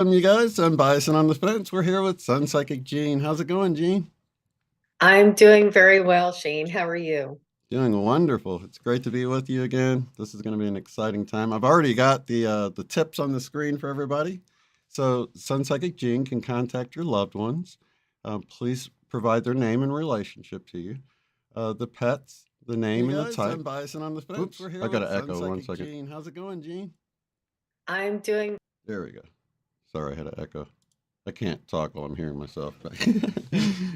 You guys, I'm Bison on the fence. We're here with SunPsychic Jean. How's it going, Jean? I'm doing very well, Shane. How are you? Doing wonderful. It's great to be with you again. This is going to be an exciting time. I've already got the tips on the screen for everybody. So SunPsychic Jean can contact your loved ones. Please provide their name and relationship to you. The pets, the name and the type. I'm Bison on the fence. Oops, I got an echo. 1 second. Jean. How's it going, Jean? I'm doing There we go. Sorry, I had an echo. I can't talk while I'm hearing myself.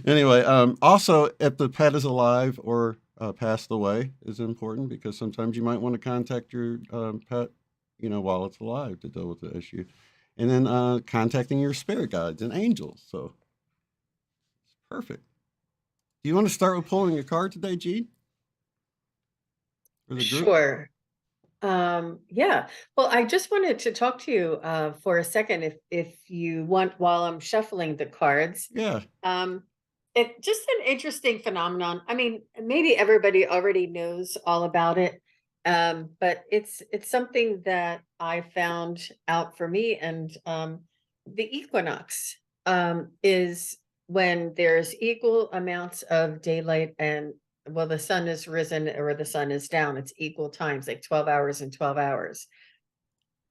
Anyway, also, if the pet is alive or passed away is important because sometimes you might want to contact your pet, while it's alive to deal with the issue. And then contacting your spirit guides and angels. So it's perfect. Do you want to start with pulling a card today, Gene? For the group? sure. Yeah. Well, I just wanted to talk to you for a second, if you want, while I'm shuffling the cards. Yeah. Um, it just an interesting phenomenon. I mean, maybe everybody already knows all about it, but it's something that I found out for me, and the equinox is when there's equal amounts of daylight and, well, the sun is risen or the sun is down. It's equal times, like 12 hours and 12 hours.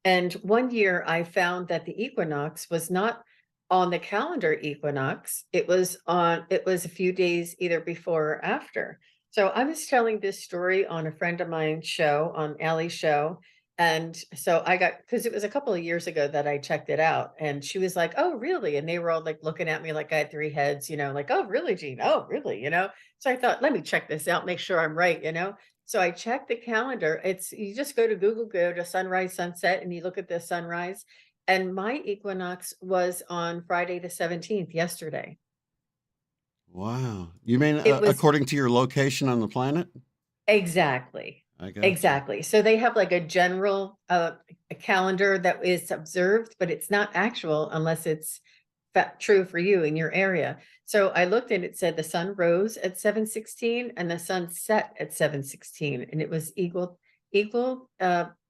And one year I found that the equinox was not on the calendar equinox. It was a few days either before or after. So I was telling this story on a friend of mine's show, on Allie's show. And so I got, because it was a couple of years ago that I checked it out. And she was like, "Oh, really?" And they were all like looking at me like I had three heads, like, "Oh, really, Jean? Oh, really?" So I thought, let me check this out, make sure I'm right. So I checked the calendar. You just go to Google, go to sunrise, sunset, and you look at the sunrise. And my equinox was on Friday the 17th, yesterday. Wow. You mean It was according to your location on the planet? exactly, I got you. exactly. So they have like a general a calendar that is observed, but it's not actual unless it's true for you in your area. So I looked and it said the sun rose at 7:16 and the sun set at 7:16, and it was equal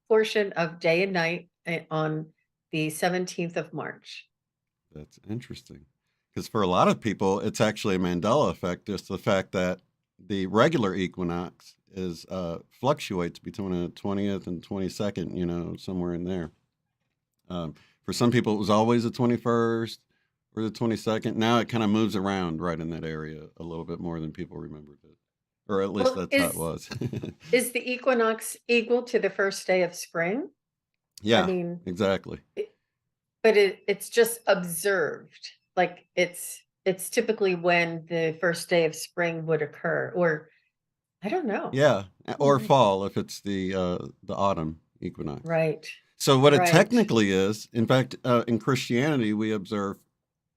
portion of day and night on the 17th of March. That's interesting. Because for a lot of people, it's actually a Mandela effect, just the fact that the regular equinox is fluctuates between the 20th and 22nd, somewhere in there. For some people, it was always the 21st or the 22nd. Now it kind of moves around right in that area a little bit more than people remembered it. Or at least Well, that's how it is was. is the equinox equal to the first day of spring? I Yeah, mean, exactly. but it's just observed. Like it's typically when the first day of spring would occur, or I don't know. Yeah, All or right. fall if it's the autumn equinox. Right. So what it Right. technically is, in fact, in Christianity we observe,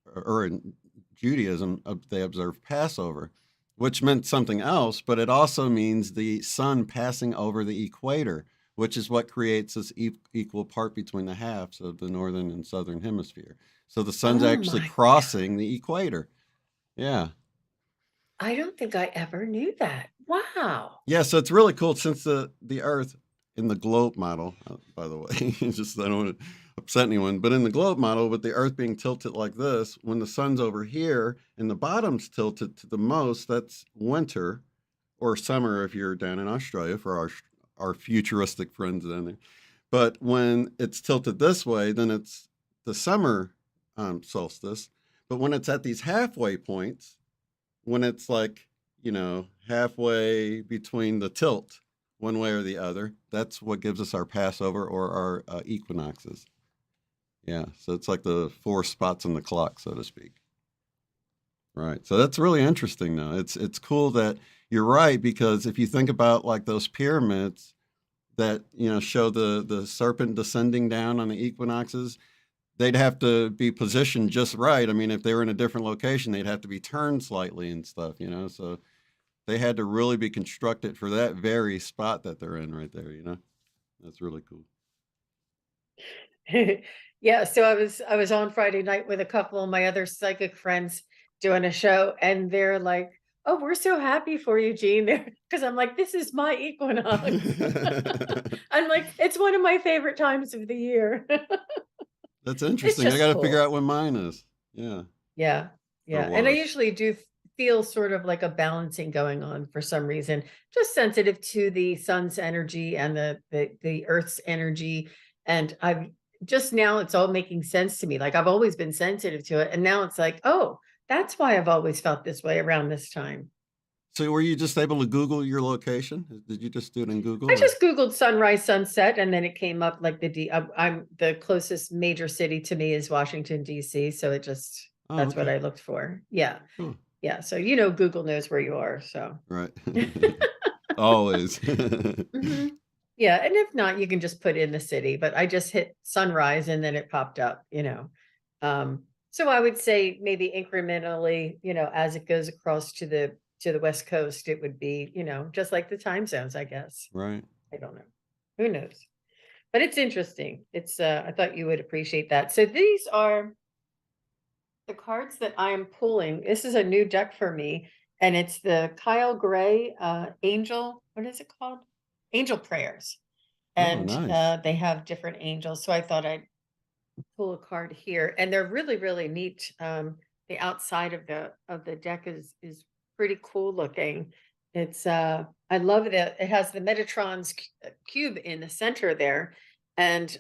or in Judaism they observe Passover, which meant something else, but it also means the sun passing over the equator, which is what creates this equal part between the halves of the northern and southern hemisphere. So the sun's Oh actually my crossing God. the equator. Yeah. I don't think I ever knew that. Wow. Yeah, so it's really cool since the Earth in the globe model, by the way, just I don't want to upset anyone, but in the globe model, with the Earth being tilted like this, when the sun's over here and the bottom's tilted to the most, that's winter or summer if you're down in Australia for our futuristic friends down there. But when it's tilted this way, then it's the summer solstice. But when it's at these halfway points, when it's like, halfway between the tilt, one way or the other, that's what gives us our Passover or our equinoxes. Yeah, so it's like the four spots on the clock, so to speak. Right. So that's really interesting though. It's cool that you're right, because if you think about like those pyramids that, show the serpent descending down on the equinoxes, they'd have to be positioned just right. I mean, if they were in a different location, they'd have to be turned slightly and stuff. So they had to really be constructed for that very spot that they're in right there. That's really cool. Yeah, so I was on Friday night with a couple of my other psychic friends doing a show, and they're like, "Oh, we're so happy for you, Jean." Because I'm like, "This is my equinox." I'm like, "It's one of my favorite times of the year." That's It's interesting. I just got to figure cool. out when mine is. Yeah, Yeah. or Yeah. And I was. usually do feel sort of like a balancing going on for some reason, just sensitive to the sun's energy and the earth's energy. And I've just now it's all making sense to me. Like I've always been sensitive to it. And now it's like, oh, that's why I've always felt this way around this time. So were you just able to Google your location? Did you just do it in Google I or? just Googled sunrise, sunset, and then it came up like I'm the closest major city to me is Washington, DC. So it just, Oh, that's what okay. I looked for. Yeah. Cool. Yeah. So, Google knows where you are. So, Right. Always. mhm. Yeah. And if not, you can just put in the city, but I just hit sunrise and then it popped up. So I would say maybe incrementally, as it goes across to the West Coast, it would be, just like the time zones, I guess. Right. I don't know. Who knows? But it's interesting. I thought you would appreciate that. So these are the cards that I am pulling. This is a new deck for me, and it's the Kyle Gray Angel. What is it called? Angel Prayers, Oh, and nice. they have different angels. So I thought I'd pull a card here, and they're really really neat. The outside of the deck is pretty cool looking. I love that it has the Metatron's cube in the center there, and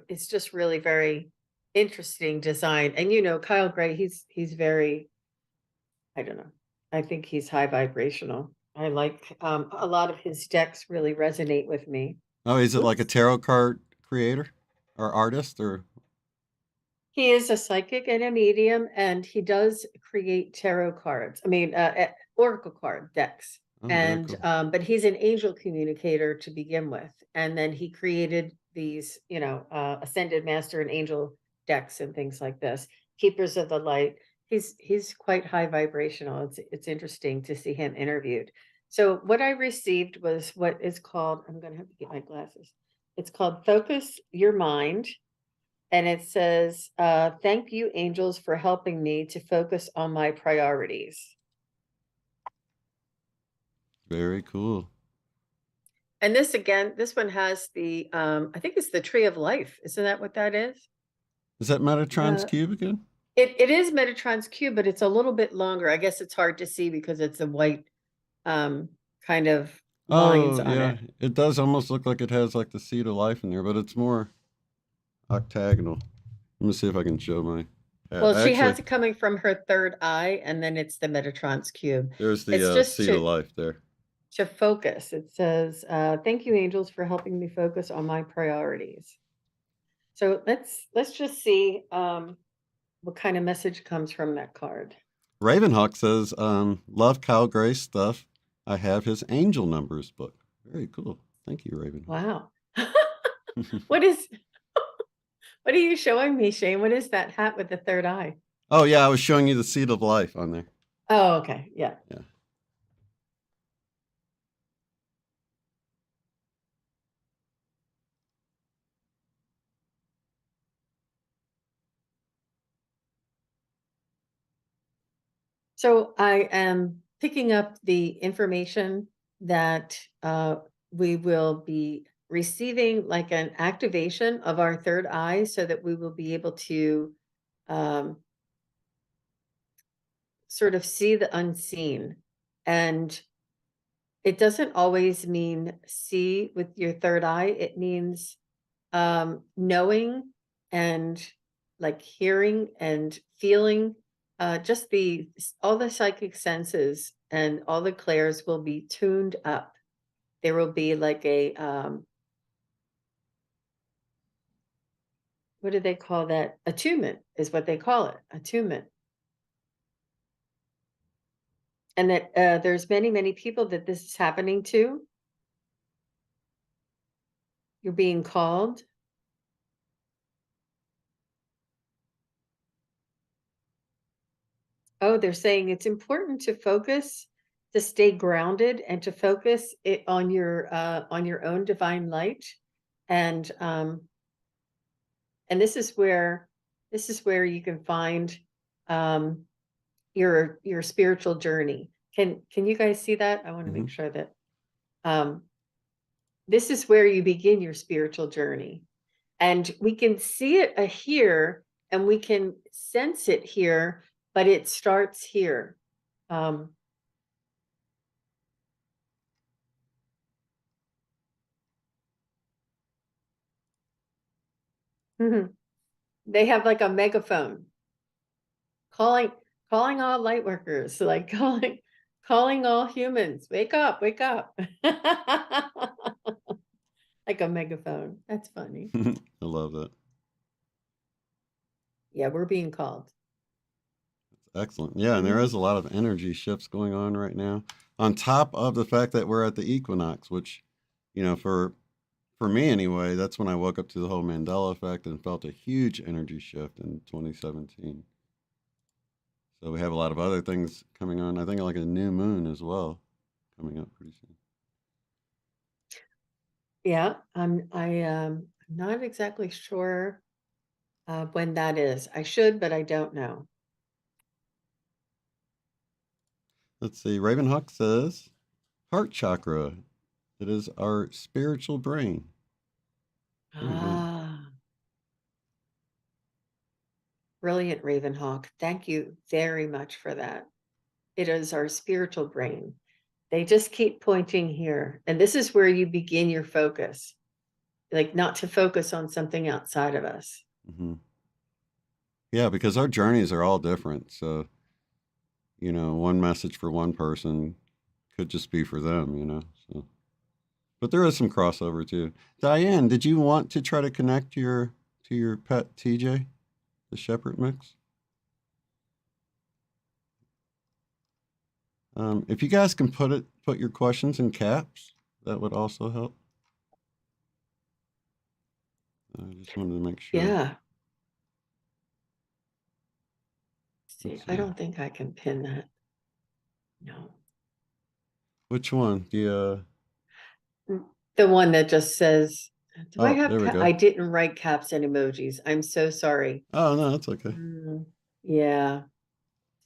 it's just really very interesting design. And Kyle Gray, he's very, I don't know. I think he's high vibrational. I like a lot of his decks really resonate with me. Oh, is it like a Oops. tarot card creator or artist or? He is a psychic and a medium, and he does create tarot cards. I mean, oracle card decks. Oh, very And cool. but he's an angel communicator to begin with, and then he created these, ascended master and angel decks and things like this. Keepers of the light. He's quite high vibrational. It's interesting to see him interviewed. So what I received was what is called. I'm going to have to get my glasses. It's called Focus Your Mind, and it says, thank you, angels, for helping me to focus on my priorities. Very cool. And this again, this one has I think it's the tree of life. Isn't that what that is? Is that Metatron's Uh, cube again? it is Metatron's cube, but it's a little bit longer. I guess it's hard to see because it's a white um, kind of lines Oh, on yeah. it. It does almost look like it has like the seed of life in there, but it's more octagonal. Let me see if I can show my. Well, she Actually, has it coming from her third eye, and then it's the Metatron's cube. there's It's the just seed of life there. to focus. It says, thank you, angels, for helping me focus on my priorities. So let's just see what kind of message comes from that card. Ravenhawk says, love Kyle Gray's stuff. I have his angel numbers book. Very cool. Thank you, Ravenhawk. Wow. What is what are you showing me, Shane? What is that hat with the third eye? Oh, yeah. I was showing you the seed of life on there. Oh, okay. Yeah. Yeah. So I am picking up the information that we will be receiving, like an activation of our third eye, so that we will be able to um, sort of see the unseen. And it doesn't always mean see with your third eye. It means knowing and like hearing and feeling, just all the psychic senses and all the clairs will be tuned up. There will be like a what do they call that? Attunement is what they call it. Attunement. And that there's many, many people that this is happening to. You're being called. Oh, they're saying it's important to focus, to stay grounded, and to focus it on your own divine light. And and this is where you can find um your spiritual journey. Can you guys see that? I want to Hmm. make sure that um this is where you begin your spiritual journey. and we can see it here, and we can sense it here, but it starts here. Um, mhm. They have like a megaphone calling calling all light workers, like calling all humans, wake up, wake up. Like a megaphone. That's funny. I love that. Yeah, we're being called. Excellent. Yeah, and there Mhm. is a lot of energy shifts going on right now. On top of the fact that we're at the equinox, which, for me anyway, that's when I woke up to the whole Mandela effect and felt a huge energy shift in 2017. So we have a lot of other things coming on. I think like a new moon as well coming up pretty soon. Yeah, I'm not exactly sure when that is. I should, but I don't know. Let's see. Ravenhawk says heart chakra. It is our spiritual brain. Very good. Ah, brilliant, Ravenhawk. Thank you very much for that. It is our spiritual brain. They just keep pointing here. And this is where you begin your focus, like not to focus on something outside of us. Hmm. Yeah, because our journeys are all different. So, one message for one person could just be for them. So, but there is some crossover too. Diane, did you want to try to connect to your pet TJ, the shepherd mix? If you guys can put your questions in caps, that would also help. I just wanted to make sure. Yeah. See, Let's I see. don't think I can pin that. No. Which one? The one that just says, do I Oh, have there we I go. didn't write caps and emojis. I'm so sorry. Oh no, that's okay. Mm, yeah,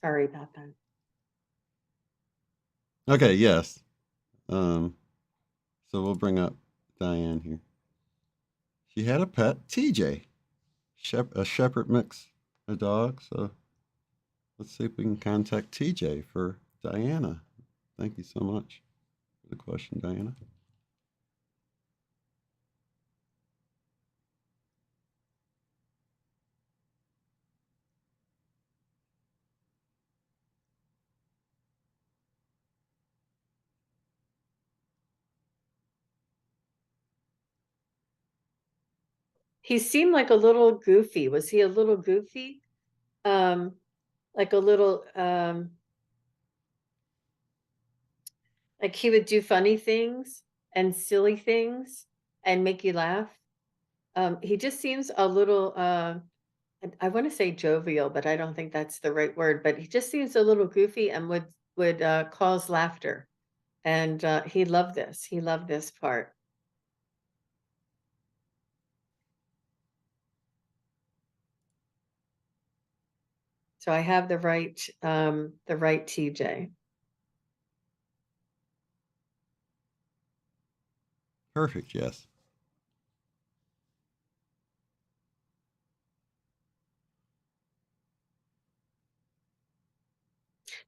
sorry about that. Okay, yes. Um, so we'll bring up Diane here. She had a pet, TJ, a shepherd mix, a dog. So let's see if we can contact TJ for Diana. Thank you so much for the question, Diana. He seemed like a little goofy. Was he a little goofy? Um, like a little like he would do funny things and silly things and make you laugh. He just seems a little I want to say jovial, but I don't think that's the right word, but he just seems a little goofy and would cause laughter. And he loved this. He loved this part. So I have the right TJ. Perfect. Yes.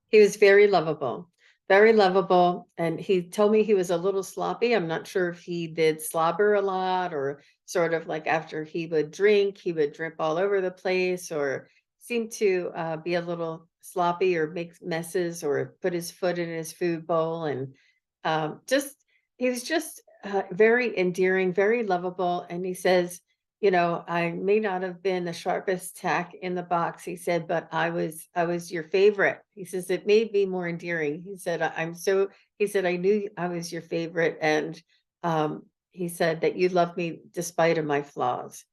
He was very lovable. And he told me he was a little sloppy. I'm not sure if he did slobber a lot or sort of like after he would drink, he would drip all over the place or seemed to be a little sloppy or make messes or put his foot in his food bowl. And just, he was just very endearing, very lovable. And he says, I may not have been the sharpest tack in the box, he said, but I was your favorite. He says it made me more endearing. He said, I'm so he said, I knew I was your favorite. And he said that you loved me despite of my flaws.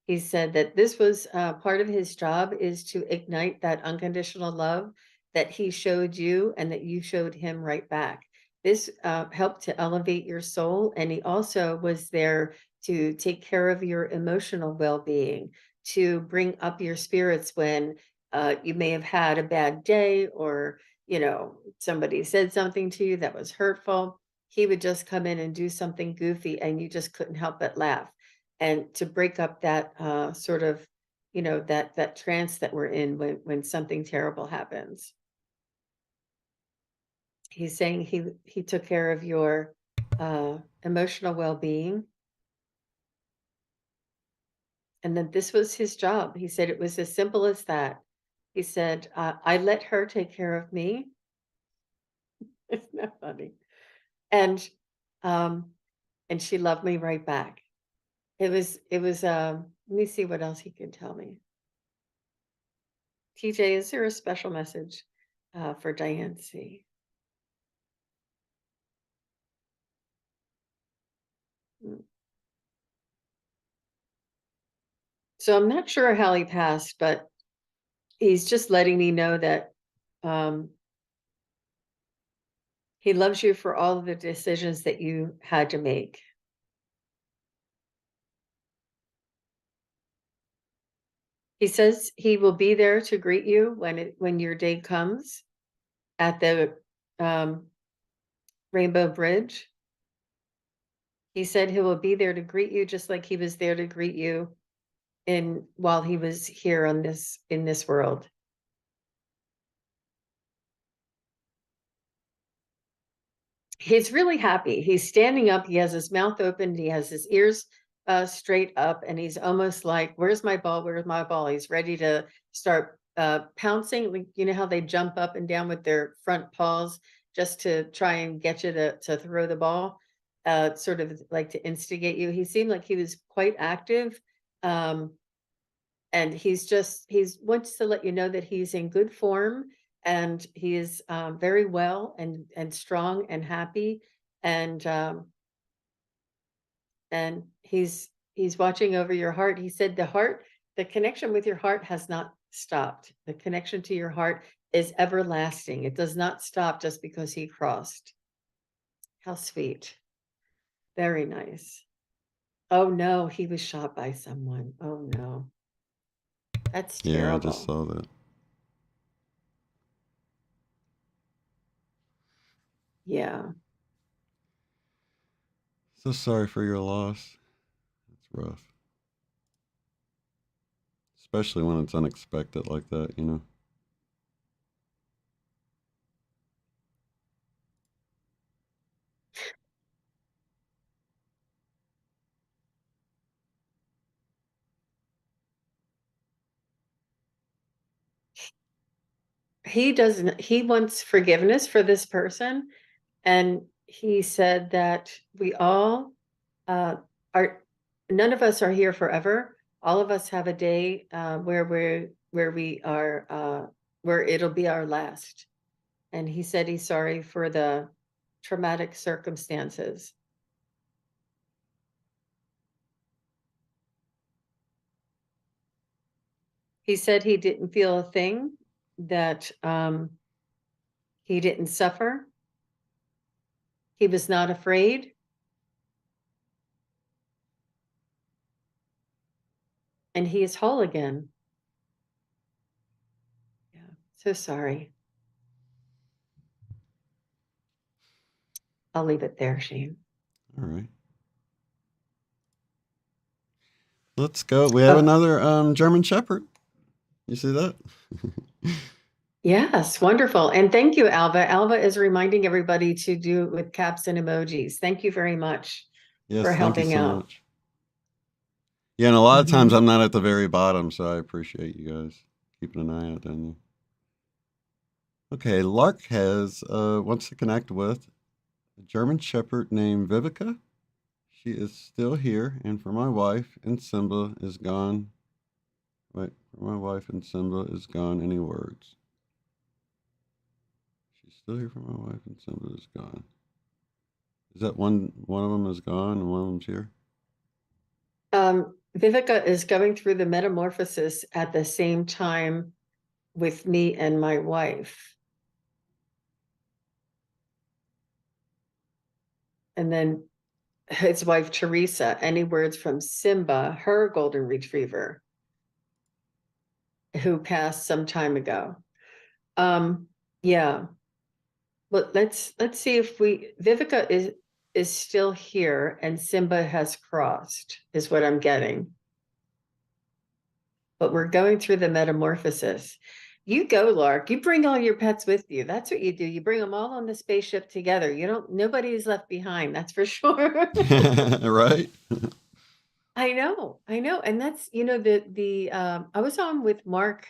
He said that this was part of his job is to ignite that unconditional love that he showed you and that you showed him right back. This helped to elevate your soul. And he also was there to take care of your emotional well-being, to bring up your spirits when you may have had a bad day or somebody said something to you that was hurtful. He would just come in and do something goofy and you just couldn't help but laugh. and to break up that sort of, that trance that we're in when something terrible happens. He's saying he took care of your emotional well-being, and then this was his job. He said it was as simple as that. He said, I let her take care of me. Isn't that funny? And um, and she loved me right back. It was let me see what else he could tell me. TJ, is there a special message for Diane C? Mm. So I'm not sure how he passed, but he's just letting me know that um, he loves you for all of the decisions that you had to make. He says he will be there to greet you when your day comes at the um, Rainbow Bridge. He said he will be there to greet you just like he was there to greet you while he was here in this world. He's really happy. He's standing up. He has his mouth open. He has his ears straight up, and he's almost like, "Where's my ball? Where's my ball?" He's ready to start pouncing. Like, you know how they jump up and down with their front paws just to try and get you to throw the ball, sort of like to instigate you. He seemed like he was quite active. Um, and he's wants to let you know that he's in good form, and he is very well and strong and happy, and he's watching over your heart. He said the connection with your heart has not stopped. The connection to your heart is everlasting. It does not stop just because he crossed. How sweet. Very nice. Oh no, he was shot by someone. Oh no, that's Yeah, I just terrible. saw that. Yeah. So sorry for your loss. It's rough, especially when it's unexpected like that, you know. He wants forgiveness for this person, and he said that we all uh are none of us are here forever. All of us have a day where we are where it'll be our last. And he said he's sorry for the traumatic circumstances. He said he didn't feel a thing, that he didn't suffer. He was not afraid, and he is whole again. Yeah, so sorry. I'll leave it there, Shane. All right. Let's go. We have Oh, another German Shepherd. You see that? yes, wonderful. And thank you, Alva. Alva is reminding everybody to do it with caps and emojis. Thank you very much for Yes, thank you helping so out. much. Yeah, and a lot of times Mhm. I'm not at the very bottom, so I appreciate you guys keeping an eye out down there. Okay, Lark has wants to connect with a German Shepherd named Vivica. She is still here, and for my wife and Simba is gone. Wait, for my wife and Simba is gone. Any words? She's still here for my wife and Simba is gone. Is that one of them is gone and one of them's here? Vivica is going through the metamorphosis at the same time with me and my wife. And then his wife, Teresa, any words from Simba, her golden retriever, who passed some time ago. Yeah. But let's see if Vivica is still here and Simba has crossed, is what I'm getting. But we're going through the metamorphosis. You go, Lark. You bring all your pets with you. That's what you do. You bring them all on the spaceship together. You don't, nobody's left behind. That's for sure. Right? I know, I know. And that's, I was on with Mark,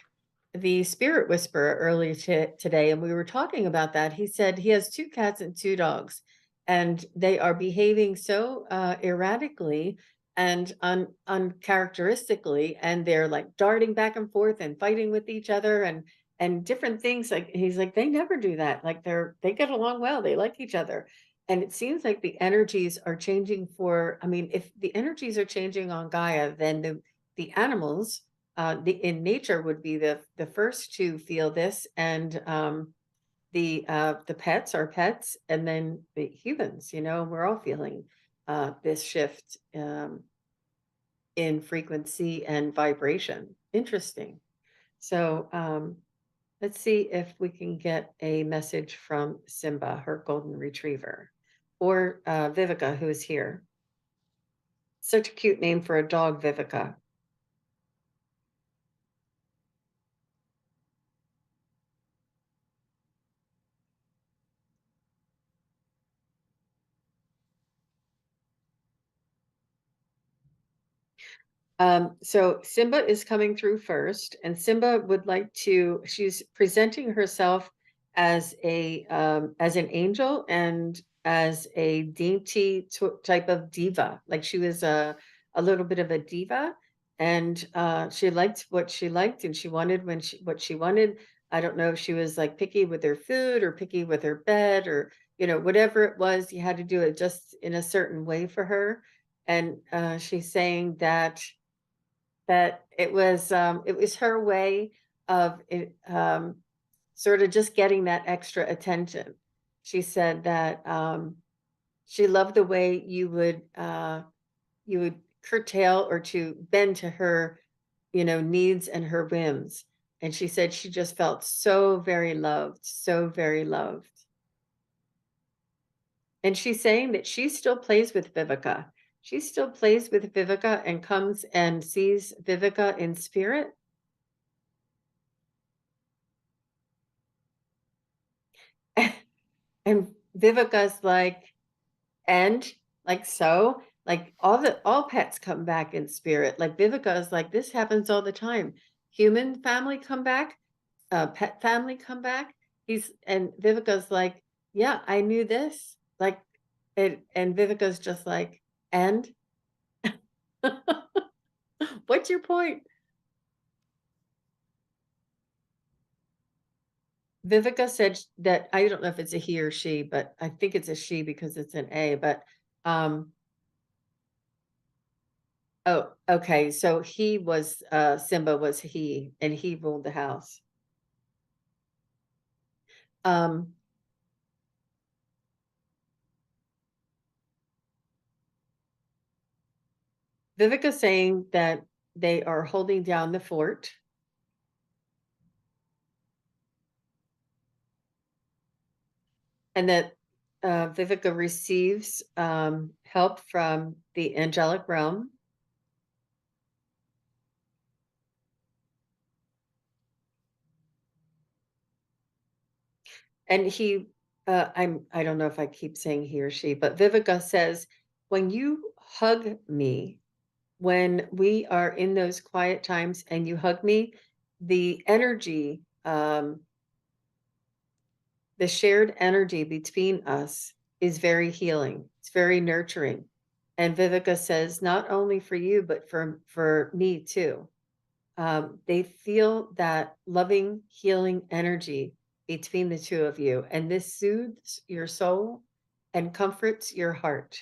the spirit whisperer, earlier today, and we were talking about that. He said he has two cats and two dogs, and they are behaving so erratically and uncharacteristically, and they're like darting back and forth and fighting with each other and different things. Like he's like, they never do that. Like they get along well, they like each other. And it seems like the energies are changing for, I mean, if the energies are changing on Gaia, then the animals in nature would be the first to feel this, and the pets are pets, and then the humans. We're all feeling this shift in frequency and vibration. Interesting. So let's see if we can get a message from Simba, her golden retriever, or Vivica, who is here. Such a cute name for a dog, Vivica. So Simba is coming through first, and Simba would like to, she's presenting herself as an angel and as a dainty type of diva. Like she was a little bit of a diva, and she liked what she liked, and she wanted what she wanted. I don't know if she was like picky with her food or picky with her bed, or whatever it was, you had to do it just in a certain way for her. And she's saying that it was her way of it, sort of just getting that extra attention. She said that she loved the way you would curtail or to bend to her, needs and her whims. And she said she just felt so very loved, so very loved. And she's saying that she still plays with Vivica. She still plays with Vivica and comes and sees Vivica in spirit. And Vivica's like, and like, so like all pets come back in spirit. Like Vivica is like, this happens all the time. Human family come back, pet family come back. And Vivica's like, yeah, I knew this. Like it, and Vivica's just like, and what's your point? Vivica said that, I don't know if it's a he or she, but I think it's a she because it's an A, but oh, okay. So he was Simba was he, and he ruled the house. Um Vivica saying that they are holding down the fort, and that Vivica receives help from the angelic realm. And I don't know if I keep saying he or she, but Vivica says, when you hug me, when we are in those quiet times and you hug me, the energy, the shared energy between us is very healing. It's very nurturing. And Vivica says, not only for you, but for me too. They feel that loving, healing energy between the two of you, and this soothes your soul and comforts your heart.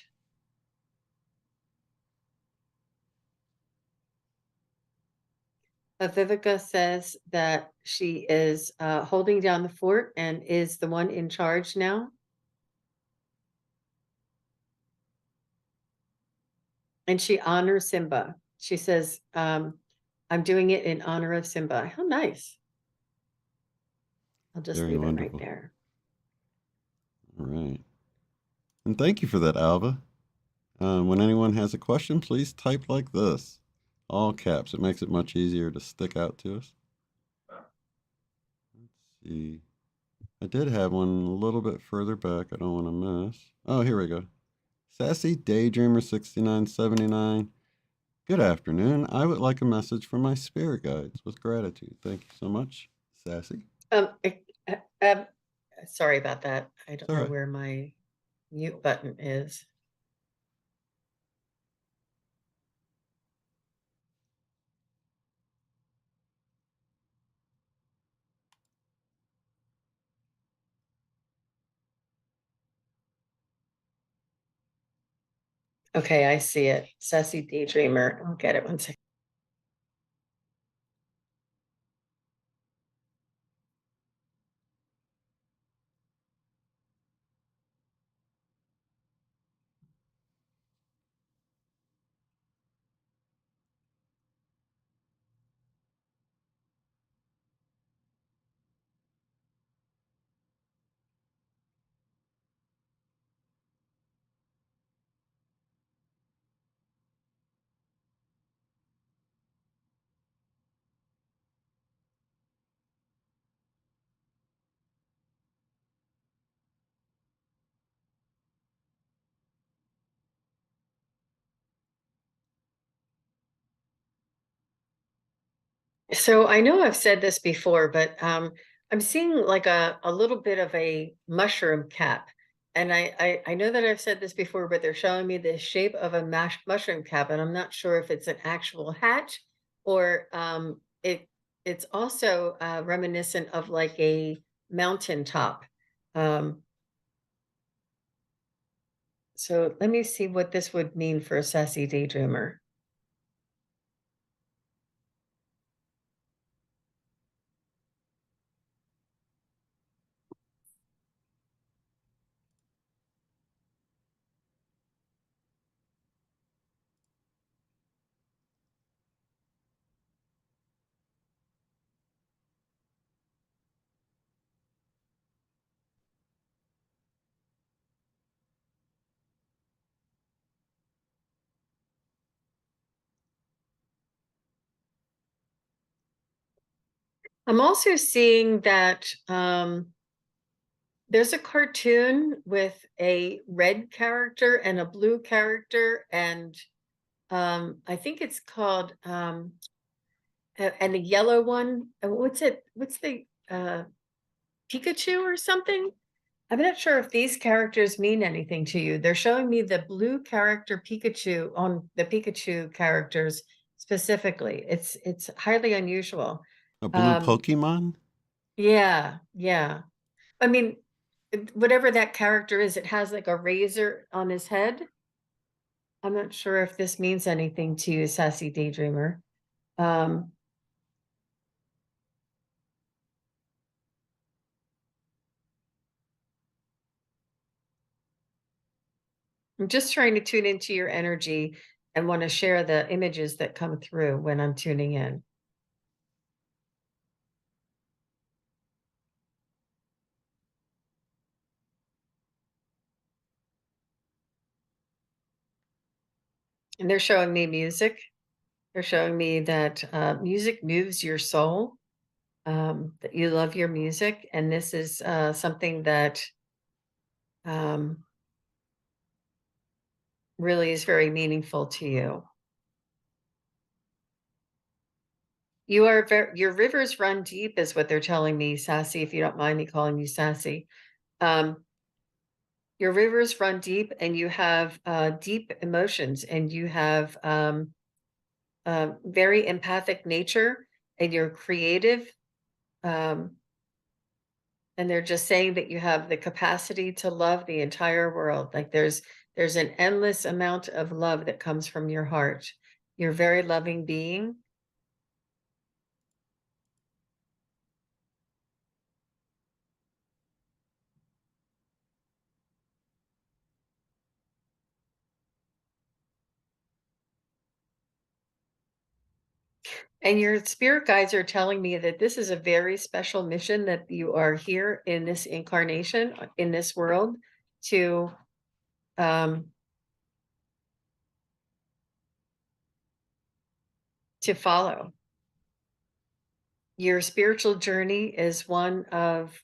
Vivica says that she is holding down the fort and is the one in charge now. And she honors Simba. She says, I'm doing it in honor of Simba. How nice. I'll just Very leave it right wonderful. there. All right. And thank you for that, Alva. When anyone has a question, please type like this, all caps. It makes it much easier to stick out to us. Let's see. I did have one a little bit further back. I don't want to miss. Oh, here we go. Sassy Daydreamer 6979. Good afternoon. I would like a message from my spirit guides with gratitude. Thank you so much, Sassy. Um, eh, um, sorry about that. I It's don't all know right. where my mute button is. Okay, I see it. Sassy Daydreamer. I'll get it one second. So I know I've said this before, but I'm seeing like a little bit of a mushroom cap. And I know that I've said this before, but they're showing me the shape of a mushroom cap, and I'm not sure if it's an actual hat or it's also reminiscent of like a mountaintop. Um, so let me see what this would mean for a sassy daydreamer. I'm also seeing that there's a cartoon with a red character and a blue character, and I think it's called and a yellow one. What's it? What's the Pikachu or something? I'm not sure if these characters mean anything to you. They're showing me the blue character Pikachu on the Pikachu characters specifically. It's highly unusual. A blue Um, Pokemon? yeah, yeah. I mean, whatever that character is, it has like a razor on his head. I'm not sure if this means anything to you, Sassy Daydreamer. Um, I'm just trying to tune into your energy and want to share the images that come through when I'm tuning in. And they're showing me music. They're showing me that music moves your soul, that you love your music. And this is something that um, really is very meaningful to you. You are your rivers run deep, is what they're telling me, Sassy, if you don't mind me calling you Sassy. Um, your rivers run deep and you have deep emotions and you have very empathic nature and you're creative. Um, and they're just saying that you have the capacity to love the entire world. Like there's an endless amount of love that comes from your heart. You're a very loving being. And your spirit guides are telling me that this is a very special mission that you are here in this incarnation, in this world, to um, to follow. Your spiritual journey is one of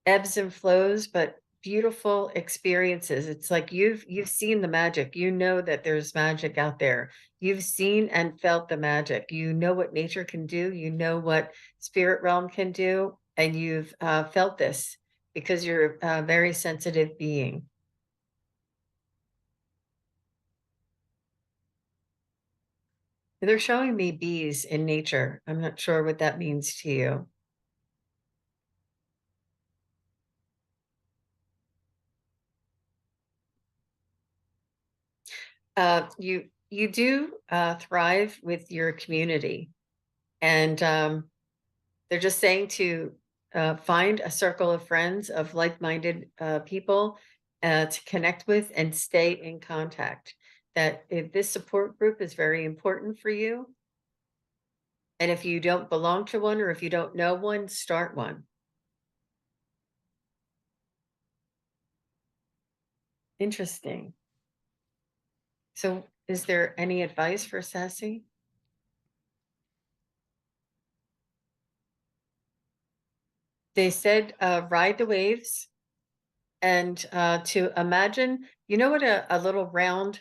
ebbs and flows, but beautiful experiences. It's like you've seen the magic. You know that there's magic out there. You've seen and felt the magic. You know what nature can do. You know what spirit realm can do, and you've felt this because you're a very sensitive being. They're showing me bees in nature. I'm not sure what that means to you. You do thrive with your community, and they're just saying to find a circle of friends of like-minded people to connect with and stay in contact. That if this support group is very important for you, and if you don't belong to one or if you don't know one, start one. Interesting. So, is there any advice for Sassy? They said ride the waves and to imagine, you know what a little round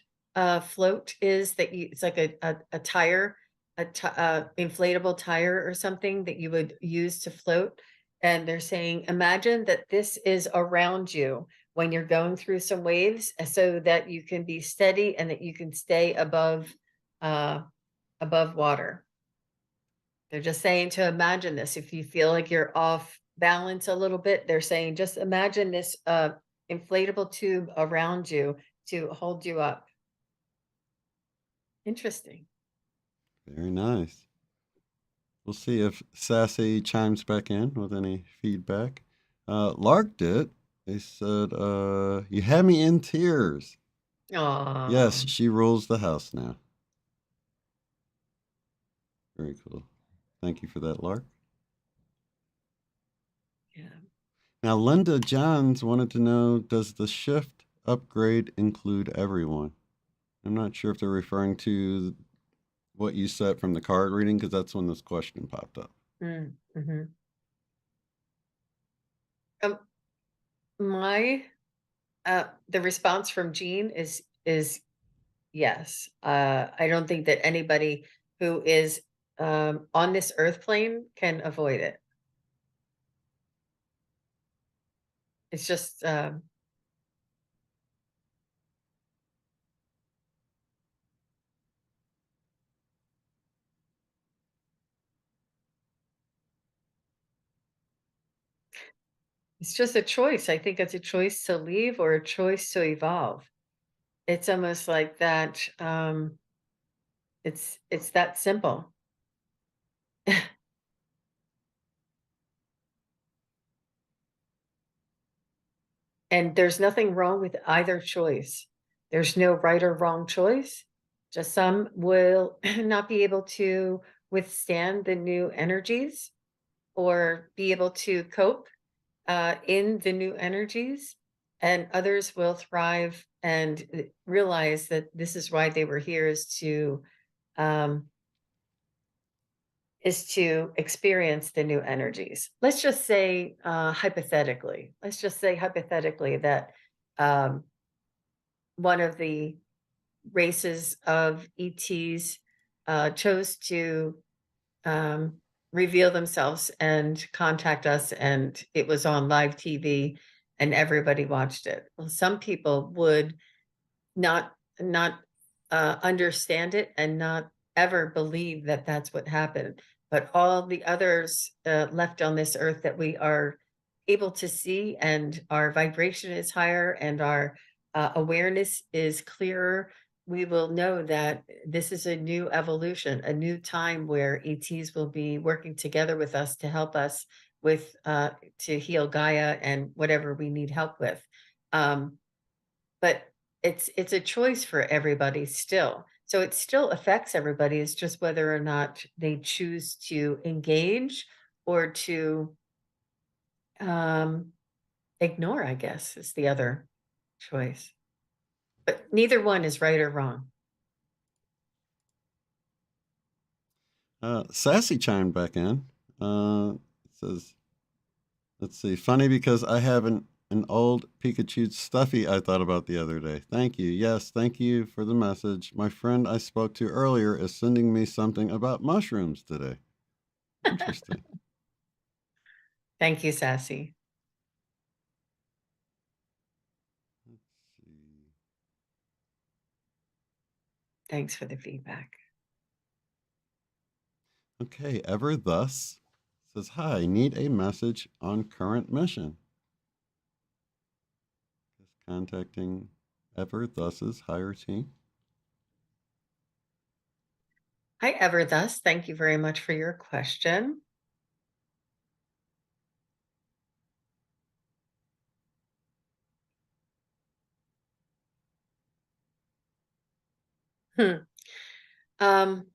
float is that you, it's like a tire, inflatable tire or something that you would use to float. And they're saying, imagine that this is around you when you're going through some waves so that you can be steady and that you can stay uh, above water. They're just saying to imagine this. If you feel like you're off balance a little bit, they're saying just imagine this inflatable tube around you to hold you up. Interesting. Very nice. We'll see if Sassy chimes back in with any feedback. Lark did. They said, "You had me in tears." Oh, Yes, she rules the house now. Very cool. Thank you for that, Lark. yeah. Now, Linda Johns wanted to know, does the shift upgrade include everyone? I'm not sure if they're referring to what you said from the card reading, because that's when this question popped up. Mm-hmm. Um, my the response from Jean is yes. I don't think that anybody who is on this earth plane can avoid it. It's just it's just a choice. I think it's a choice to leave or a choice to evolve. It's almost like that, it's that simple. And there's nothing wrong with either choice. There's no right or wrong choice. Just some will not be able to withstand the new energies or be able to cope in the new energies, and others will thrive and realize that this is why they were here um, is to experience the new energies. Let's just say hypothetically. Let's just say hypothetically that um, one of the races of ETs chose to um, reveal themselves and contact us, and it was on live TV, and everybody watched it. Well, some people would not understand it and not ever believe that that's what happened. But all the others left on this earth that we are able to see, and our vibration is higher, and our awareness is clearer. We will know that this is a new evolution, a new time where ETs will be working together with us to help us with to heal Gaia and whatever we need help with. Um, but it's a choice for everybody still. So it still affects everybody. It's just whether or not they choose to engage or to um, Ignore, I guess, is the other choice. But neither one is right or wrong. Sassy chimed back in. It says, let's see, funny because I have an old Pikachu stuffy I thought about the other day. Thank you. Yes, thank you for the message. My friend I spoke to earlier is sending me something about mushrooms today. Interesting. Thank you, Sassy. Let's see. Thanks for the feedback. Okay, Ever Thus says, hi, need a message on current mission. Just contacting Ever Thus's higher team. Hi, Ever Thus. Thank you very much for your question. Hmm. Um,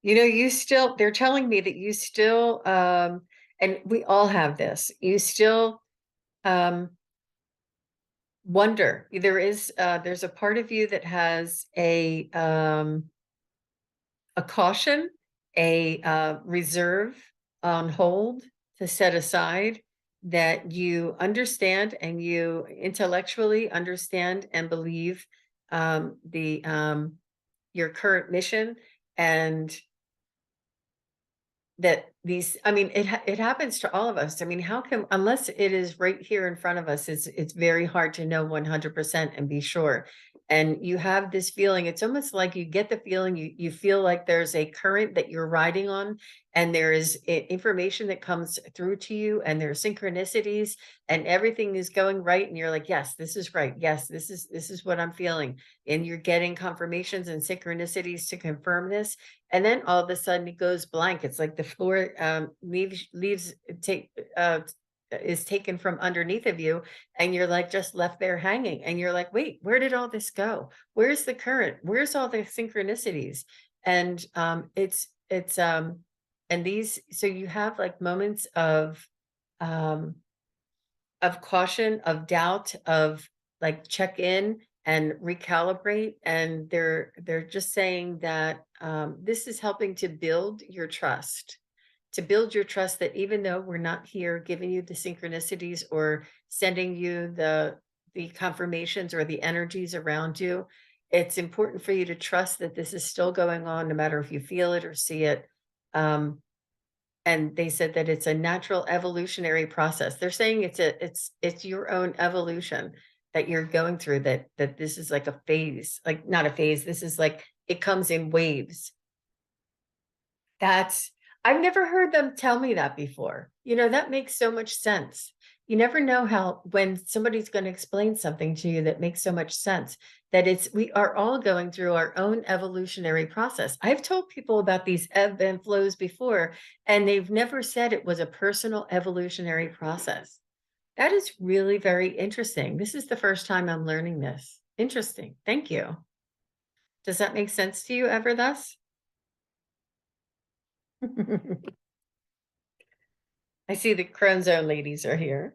you still, they're telling me that you still, and we all have this, you still um, wonder. There's a part of you that has a caution, a reserve on hold to set aside that you understand and you intellectually understand and believe the your current mission, and that these, I mean, it happens to all of us. I mean, how can, unless it is right here in front of us, it's very hard to know 100% and be sure. And you have this feeling, it's almost like you get the feeling, you feel like there's a current that you're riding on, and there is information that comes through to you, and there are synchronicities, and everything is going right, and you're like, yes, this is right. Yes, this is what I'm feeling. And you're getting confirmations and synchronicities to confirm this, and then all of a sudden it goes blank. It's like the floor leaves take is taken from underneath of you, and you're like just left there hanging. And you're like, wait, where did all this go? Where's the current? Where's all the synchronicities? And and these, so you have like moments um of caution, of doubt, of like check in and recalibrate. And they're just saying that this is helping to build your trust that even though we're not here giving you the synchronicities or sending you the confirmations or the energies around you, it's important for you to trust that this is still going on, no matter if you feel it or see it. Um, and they said that it's a natural evolutionary process. They're saying it's your own evolution that you're going through, that this is like a phase, like not a phase, this is like it comes in waves. That's I've never heard them tell me that before. That makes so much sense. You never know how when somebody's going to explain something to you that makes so much sense, that we are all going through our own evolutionary process. I've told people about these ebb and flows before, and they've never said it was a personal evolutionary process. That is really very interesting. This is the first time I'm learning this. Interesting. Thank you. Does that make sense to you ever thus? I see the Crone Zone ladies are here.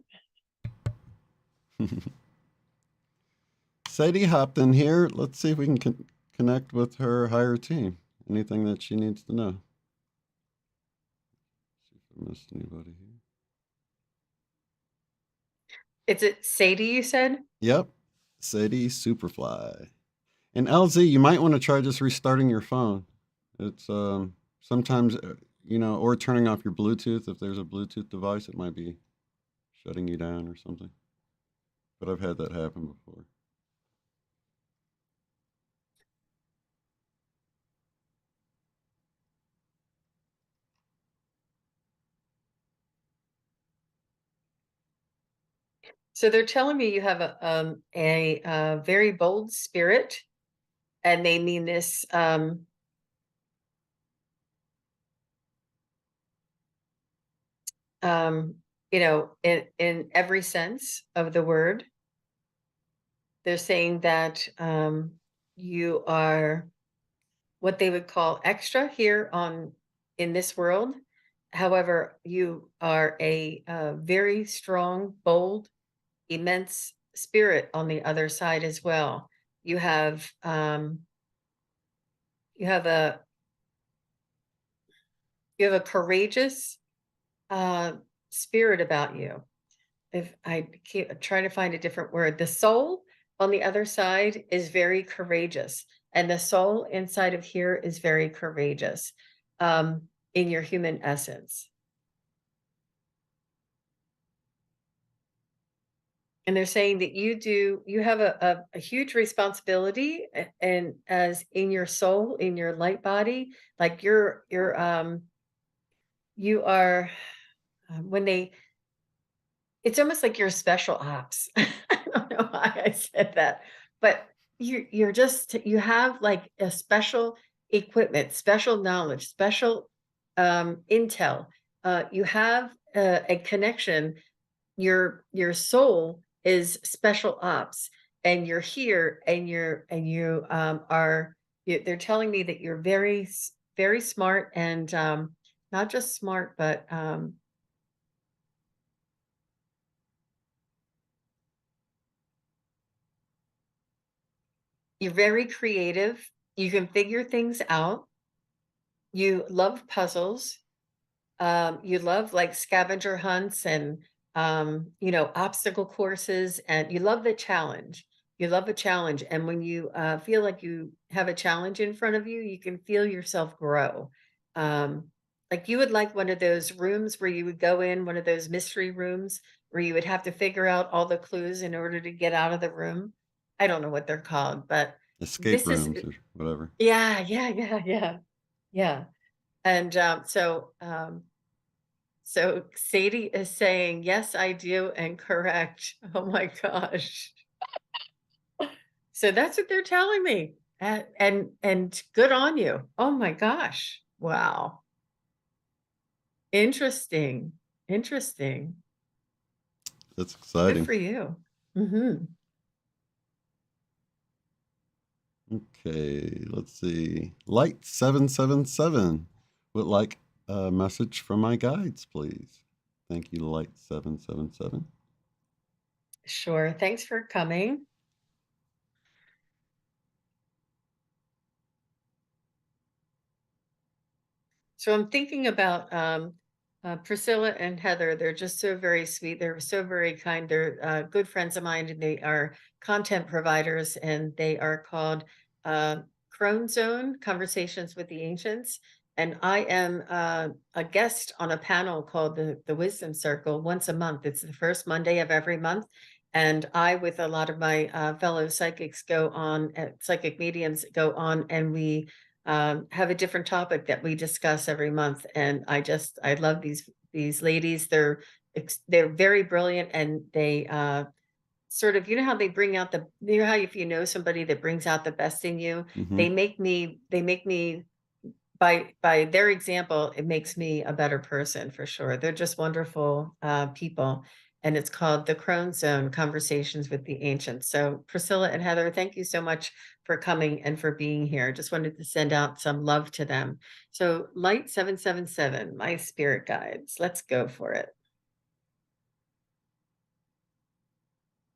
Sadie hopped in here. Let's see if we can connect with her higher team. Anything that she needs to know. See if I missed anybody here. Is it Sadie, you said? Yep, Sadie Superfly. And LZ, you might want to try just restarting your phone. It's sometimes or turning off your Bluetooth. If there's a Bluetooth device, it might be shutting you down or something. But I've had that happen before. So they're telling me you have a very bold spirit, and they mean this um, in every sense of the word. They're saying that you are what they would call extra here in this world. However, you are a, very strong, bold, immense spirit on the other side as well. You have, you have a you have a courageous, uh, spirit about you. If I keep trying to find a different word, the soul on the other side is very courageous, and the soul inside of here is very courageous, in your human essence. And they're saying that you have a huge responsibility, and as in your soul, in your light body, like you are, when they it's almost like you're special ops. I don't know why I said that, but you're just you have like a special equipment, special knowledge, special intel. You have a connection. Your soul is special ops, and you're here, and you are. They're telling me that you're very smart, and not just smart, but you're very creative. You can figure things out. You love puzzles. You love like scavenger hunts and obstacle courses, and you love the challenge. You love a challenge, and when you feel like you have a challenge in front of you, you can feel yourself grow. Like you would like one of those rooms where you would go in, one of those mystery rooms where you would have to figure out all the clues in order to get out of the room. I don't know what they're called, but Escape this is rooms or whatever. yeah, yeah, yeah, yeah, yeah. And so Sadie is saying, "Yes, I do," and correct. Oh my gosh. So that's what they're telling me. And good on you. Oh my gosh. Wow. Interesting. Interesting. That's Good exciting. for you. Mhm. Okay, let's see. Light 777 would like a message from my guides, please. Thank you, Light 777. Sure. Thanks for coming. So I'm thinking about Priscilla and Heather. They're just so very sweet. They're so very kind. They're good friends of mine, and they are content providers, and they are called Crone Zone Conversations with the Ancients. And I am a guest on a panel called the Wisdom Circle once a month. It's the first Monday of every month. And I, with a lot of my fellow psychics, go on, psychic mediums go on, and we have a different topic that we discuss every month. And I love these ladies. They're very brilliant, and they sort of, how they bring out how if you know somebody that brings out the best in you, Mm-hmm. they make me by their example, it makes me a better person for sure. They're just wonderful people. And it's called the Crone Zone Conversations with the Ancients. So, Priscilla and Heather, thank you so much for coming and for being here. Just wanted to send out some love to them. So, Light 777, my spirit guides, let's go for it.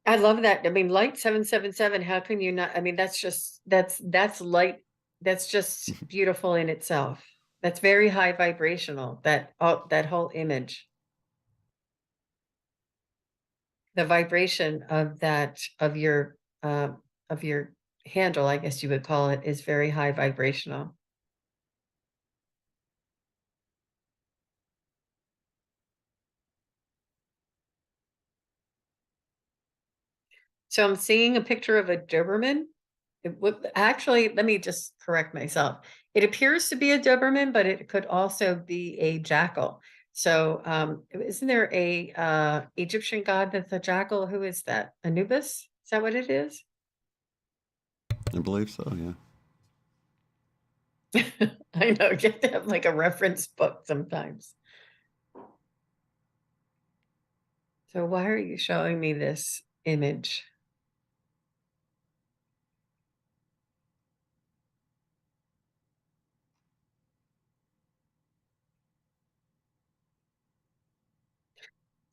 I love that. I mean, Light 777, how can you not? I mean, that's light. That's just beautiful in itself. That's very high vibrational, that whole image. The vibration of that of your handle, I guess you would call it, is very high vibrational. So I'm seeing a picture of a Doberman. Actually, let me just correct myself. It appears to be a Doberman, but it could also be a jackal. So, isn't there a Egyptian god that's a jackal? Who is that? Anubis? Is that what it is? I believe so, yeah. I know, you have to have like a reference book sometimes. So why are you showing me this image?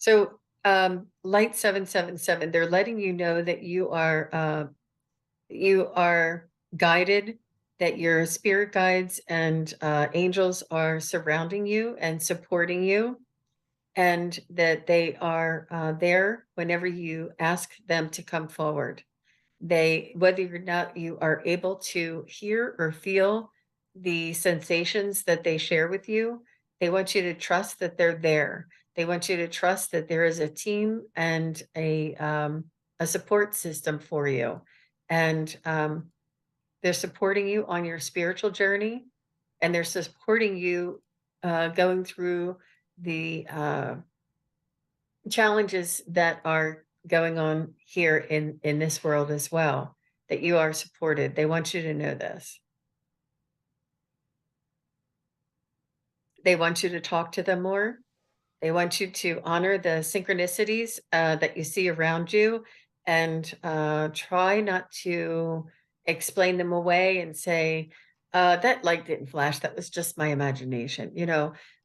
So, light 777, they're letting you know that you are guided, that your spirit guides and angels are surrounding you and supporting you, and that they are there whenever you ask them to come forward. They, whether or not you are able to hear or feel the sensations that they share with you, they want you to trust that they're there. They want you to trust that there is a team and a support system for you. And they're supporting you on your spiritual journey, and they're supporting you going through the challenges that are going on here in this world as well, that you are supported. They want you to know this. They want you to talk to them more. They want you to honor the synchronicities that you see around you, and try not to explain them away and say, that light didn't flash. That was just my imagination.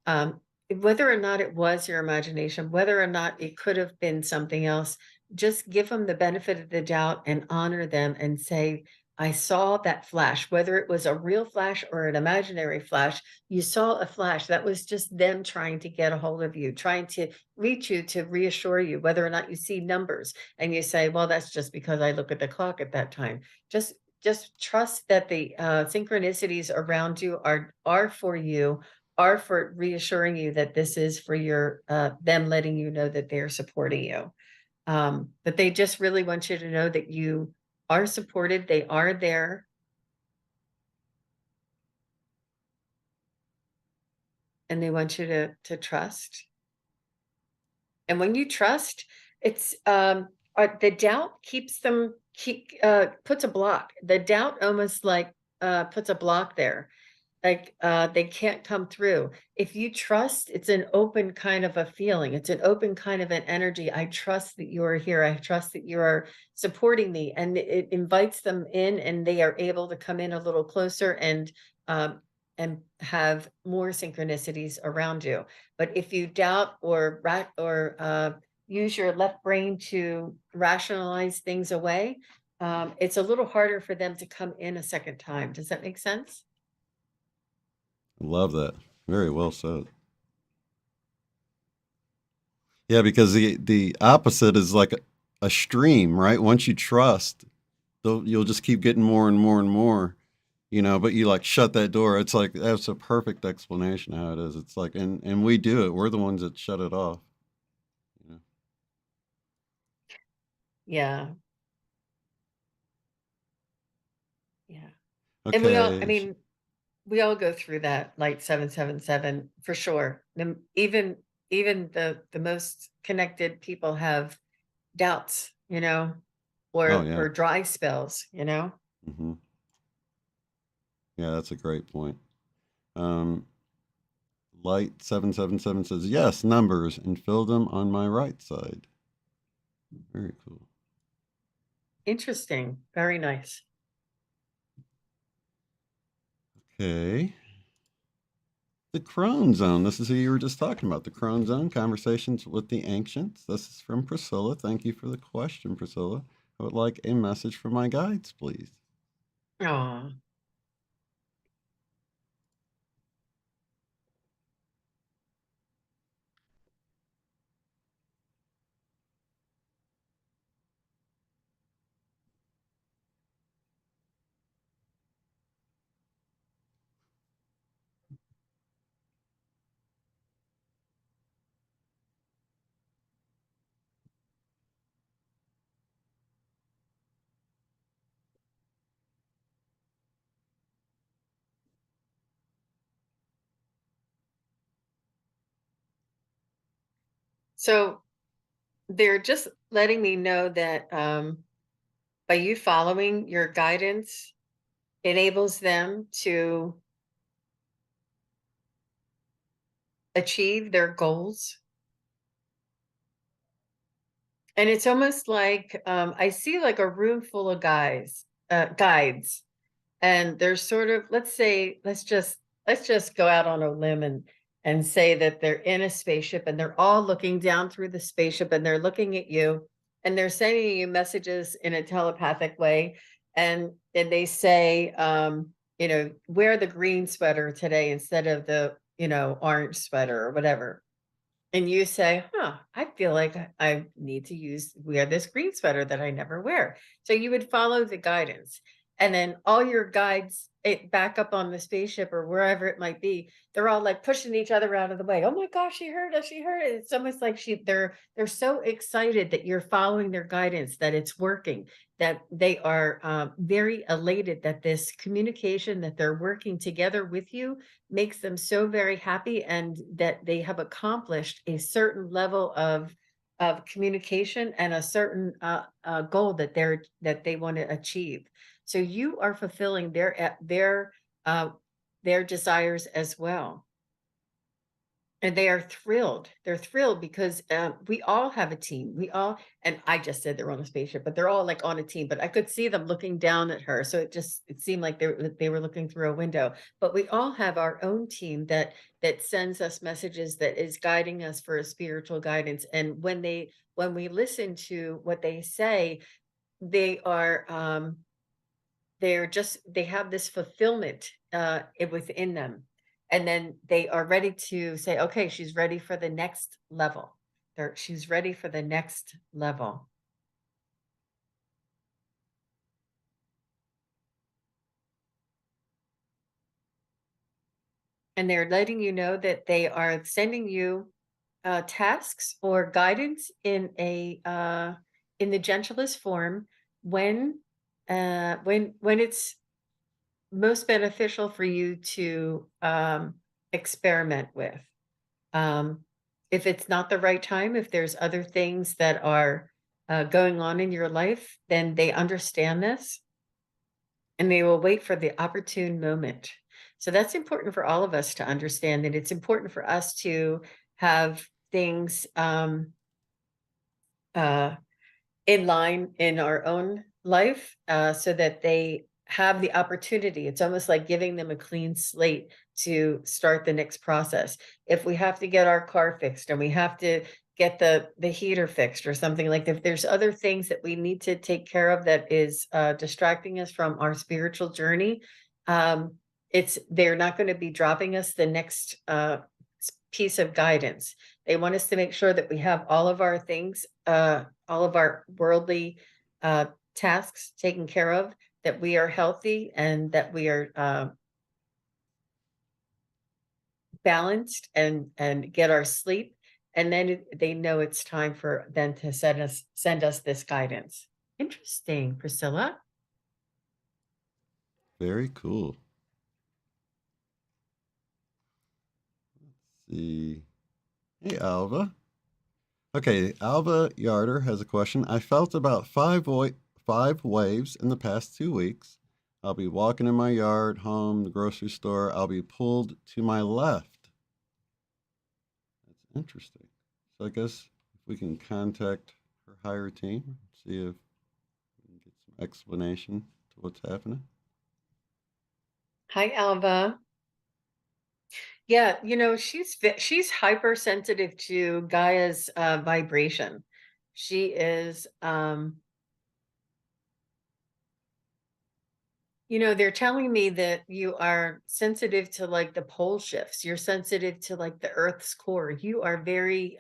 Um, whether or not it was your imagination, whether or not it could have been something else, just give them the benefit of the doubt and honor them and say, I saw that flash, whether it was a real flash or an imaginary flash. You saw a flash. That was just them trying to get a hold of you, trying to reach you to reassure you, whether or not you see numbers and you say, well, that's just because I look at the clock at that time. Just trust that the synchronicities around you are for you, are for reassuring you that this is for your them letting you know that they're supporting you. But they just really want you to know that you are supported. They are there, and they want you to trust. And when you trust, it's the doubt keeps them puts a block. The doubt almost like puts a block there. Like they can't come through. If you trust, it's an open kind of a feeling. It's an open kind of an energy. I trust that you are here. I trust that you are supporting me. And it invites them in, and they are able to come in a little closer um and have more synchronicities around you. But if you doubt or use your left brain to rationalize things away, it's a little harder for them to come in a second time. Does that make sense? Love that. Very well said. Yeah, because the opposite is like a stream, right? Once you trust, you'll just keep getting more and more and more, but you like shut that door. It's like that's a perfect explanation of how it is. It's like and we do it. We're the ones that shut it off. You know? Yeah, yeah. And Okay. we all go through that, like 777 for sure. Even the most connected people have doubts, Oh yeah. or dry spells. Hmm. Yeah, that's a great point. Um, Light 777 says yes, numbers, and fill them on my right side. Very cool. Interesting. Very nice. Okay. The Crone Zone. This is who you were just talking about. The Crone Zone, conversations with the ancients. This is from Priscilla. Thank you for the question, Priscilla. I would like a message from my guides, please. Oh, so they're just letting me know that by you following your guidance enables them to achieve their goals. And it's almost like I see like a room full of guides, and they're sort of, let's say, let's just go out on a limb and say that they're in a spaceship and they're all looking down through the spaceship and they're looking at you and they're sending you messages in a telepathic way. And they say, wear the green sweater today instead of the, orange sweater or whatever. And you say, "Huh, I feel like I need to wear this green sweater that I never wear." So you would follow the guidance. And then all your guides back up on the spaceship or wherever it might be, they're all like pushing each other out of the way. Oh my gosh, she heard us, she heard it. It's almost like they're so excited that you're following their guidance, that it's working, that they are very elated that this communication that they're working together with you makes them so very happy and that they have accomplished a certain level of communication and a certain goal that they want to achieve. So you are fulfilling uh, their desires as well. And they are thrilled. They're thrilled because, we all have a team. We all and I just said they're on a spaceship, but they're all, like, on a team, but I could see them looking down at her, so it seemed like they were looking through a window. But we all have our own team that sends us messages, that is guiding us for a spiritual guidance, and when we listen to what they say, they are, they have this fulfillment, within them, and then they are ready to say, "Okay, she's ready for the next level." She's ready for the next level, and they're letting you know that they are sending you, tasks or guidance in the gentlest form when, when it's most beneficial for you to, experiment with. Um, if it's not the right time, if there's other things that are going on in your life, then they understand this and they will wait for the opportune moment. So that's important for all of us to understand that it's important for us to have things uh, in line in our own life, so that they have the opportunity. It's almost like giving them a clean slate to start the next process. If we have to get our car fixed and we have to get the heater fixed or something like that, if there's other things that we need to take care of that is distracting us from our spiritual journey, um, they're not going to be dropping us the next piece of guidance. They want us to make sure that we have all of our things, all of our worldly uh, tasks taken care of, that we are healthy and that we are balanced and get our sleep. And then they know it's time for them to send us this guidance. Interesting, Priscilla. Very cool. Let's see. Hey, Alva. Okay, Alva Yarder has a question. I felt about five waves in the past 2 weeks. I'll be walking in my yard, home, the grocery store. I'll be pulled to my left. That's interesting. So I guess if we can contact her higher team, see if we can get some explanation to what's happening. Hi, Alva. Yeah, she's hypersensitive to Gaia's vibration. She is they're telling me that you are sensitive to like the pole shifts. You're sensitive to like the Earth's core. You are very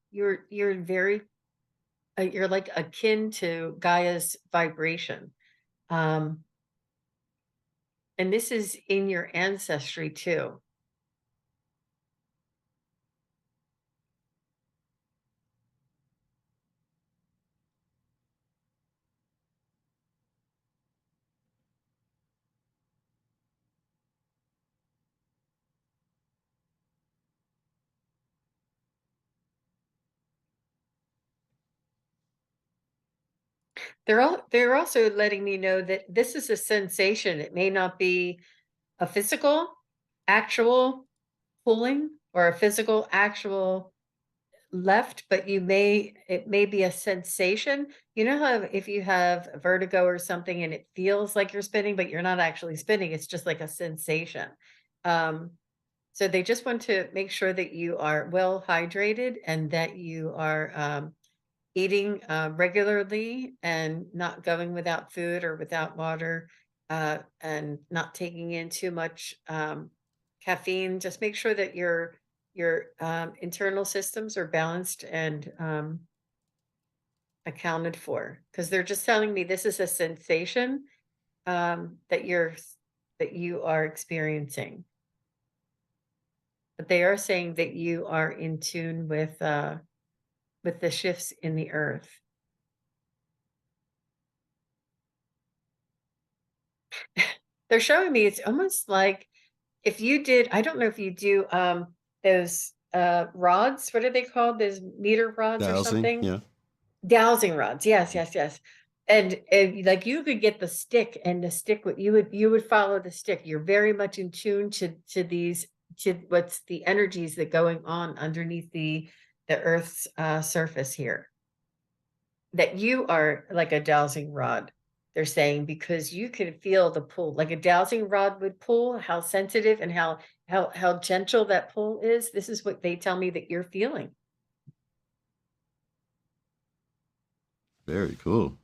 you're very you're like akin to Gaia's vibration. Um and this is in your ancestry too. They're also letting me know that this is a sensation. It may not be a physical, actual pulling or a physical, actual left, but it may be a sensation. You know how if you have vertigo or something and it feels like you're spinning, but you're not actually spinning, it's just like a sensation. Um, So they just want to make sure that you are well hydrated and that you are eating regularly and not going without food or without water, and not taking in too much caffeine. Just make sure that your internal systems are balanced and accounted for, because they're just telling me this is a sensation that that you are experiencing. But they are saying that you are in tune with the shifts in the earth. They're showing me it's almost like if you did, I don't know if you do those rods, what are they called? Those meter rods or Dowsing, something? yeah. Dowsing rods. Yes, yes, yes. And like you could get the stick, and the stick would you would follow the stick. You're very much in tune to these, to what's the energies that going on underneath the earth's surface here. That you are like a dowsing rod, they're saying, because you can feel the pull, like a dowsing rod would pull, how sensitive and how gentle that pull is. This is what they tell me that you're feeling. Very cool.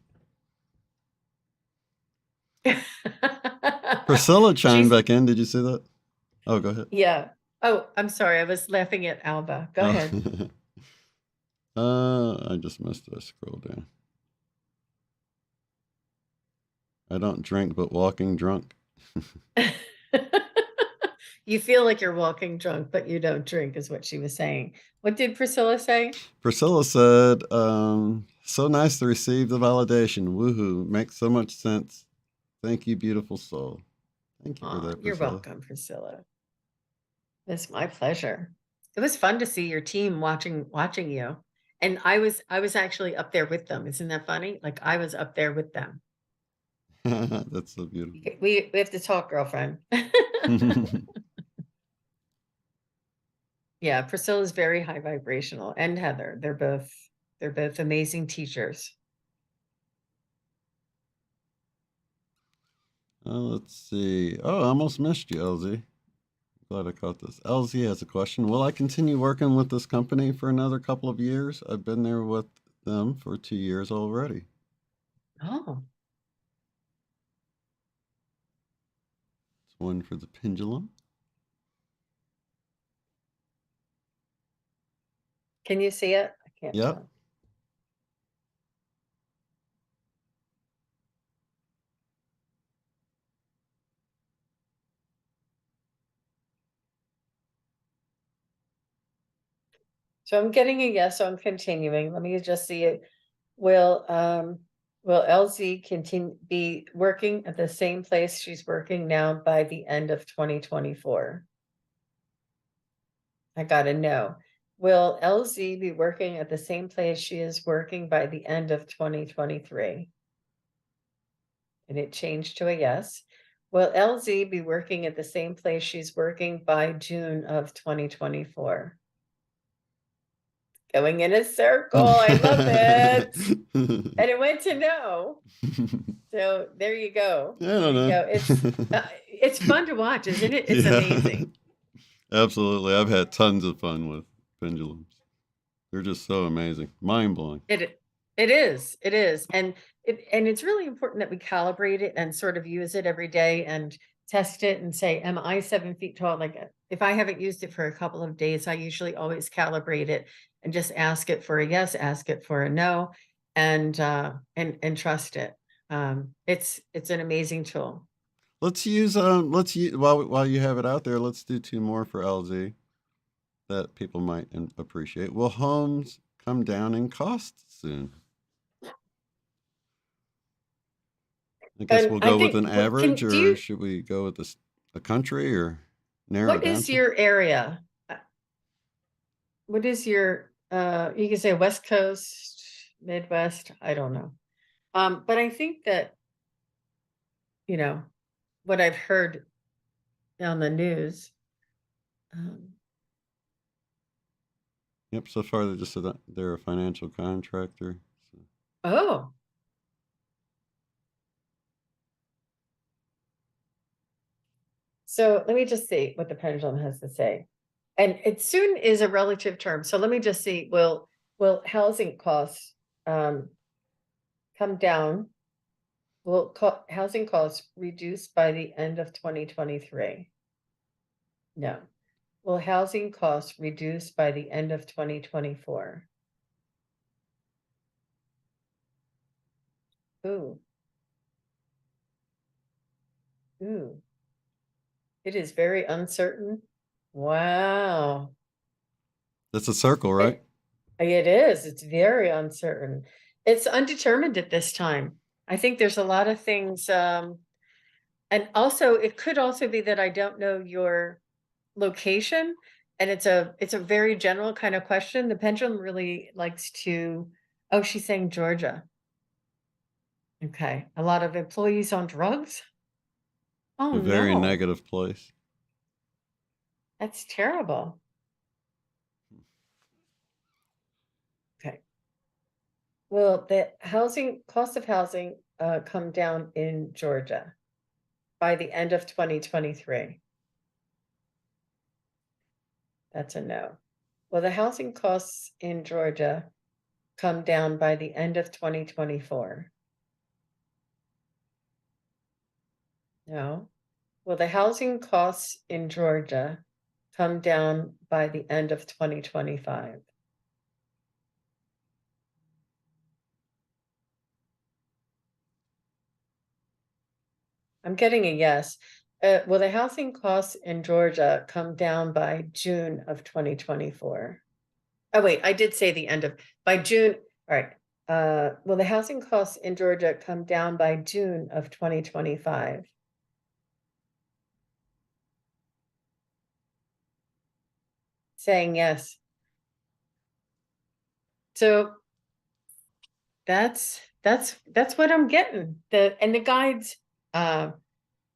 Priscilla chimed She's back in. Did you see that? Oh, go ahead. yeah. Oh, I'm sorry. I was laughing at Alba. Go Oh. ahead. I just missed it. I scrolled down. I don't drink, but walking drunk. You feel like you're walking drunk, but you don't drink, is what she was saying. What did Priscilla say? Priscilla said, so nice to receive the validation. Woohoo. Makes so much sense. Thank you, beautiful soul. Thank you for Aw, that, you're Priscilla. welcome, Priscilla. It's my pleasure. It was fun to see your team watching you. And I was actually up there with them. Isn't that funny? Like I was up there with them. That's so beautiful. We have to talk, girlfriend. Yeah, Priscilla's very high vibrational, and Heather. They're both amazing teachers. Let's see. Oh, I almost missed you, LZ. Glad I caught this. LZ has a question. Will I continue working with this company for another couple of years? I've been there with them for 2 years already. Oh, It's one for the pendulum. can you see it? I can't Yep. tell. So I'm getting a yes, so I'm continuing. Let me just see it. Will will LZ continue be working at the same place she's working now by the end of 2024? I gotta know. Will LZ be working at the same place she is working by the end of 2023? And it changed to a yes. Will LZ be working at the same place she's working by June of 2024? Going in a circle. I love it. And it went to no. So there you go. I There don't you know. go. It's fun to watch, isn't it? It's Yeah, amazing. absolutely. I've had tons of fun with pendulums. They're just so amazing, mind blowing. It is. It is. And it's really important that we calibrate it and sort of use it every day and test it and say, am I 7 feet tall? Like if I haven't used it for a couple of days, I usually always calibrate it and just ask it for a yes, ask it for a no, and trust it. It's an amazing tool. Let's use while you have it out there. Let's do two more for LZ that people might appreciate. Will homes come down in cost soon? I guess And we'll I go with think an average, do or you, should we go with a country, or narrow it what down is some? your area? What is your you can say West Coast, Midwest, I don't know. But I think that, you know, what I've heard on the news, um, Yep. So far, they just said that they're a financial contractor. So. oh, So let me just see what the pendulum has to say. And it soon is a relative term. So let me just see, will housing costs come down? Will housing costs reduce by the end of 2023? No. Will housing costs reduce by the end of 2024? Ooh, ooh, it is very uncertain. Wow. That's a circle, right? It is, it's very uncertain. It's undetermined at this time. I think there's a lot of things, and also it could also be that I don't know your location, and it's a very general kind of question. The pendulum really likes to. Oh, she's saying Georgia. Okay. A lot of employees on drugs? Oh A very no, negative place. that's terrible. Okay. Will the housing cost of housing come down in Georgia by the end of 2023? That's a no. Will the housing costs in Georgia come down by the end of 2024? No. Will the housing costs in Georgia come down by the end of 2025? I'm getting a yes. Will the housing costs in Georgia come down by June of 2024? Oh, wait, I did say the end of by June. All right. Will the housing costs in Georgia come down by June of 2025? Saying yes. So that's what I'm getting. The guides uh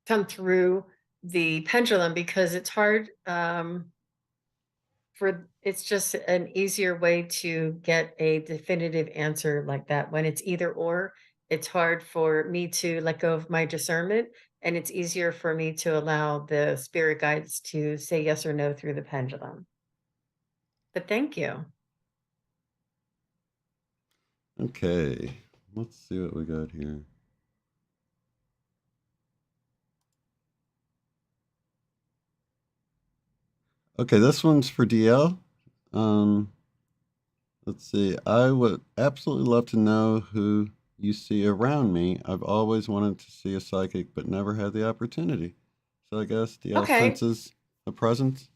come through the pendulum because it's hard for it's just an easier way to get a definitive answer like that. When it's either or, it's hard for me to let go of my discernment, and it's easier for me to allow the spirit guides to say yes or no through the pendulum. But thank you. Okay, let's see what we got here. Okay, this one's for DL. Um, let's see. I would absolutely love to know who you see around me. I've always wanted to see a psychic, but never had the opportunity. So I guess DL Okay. senses a presence.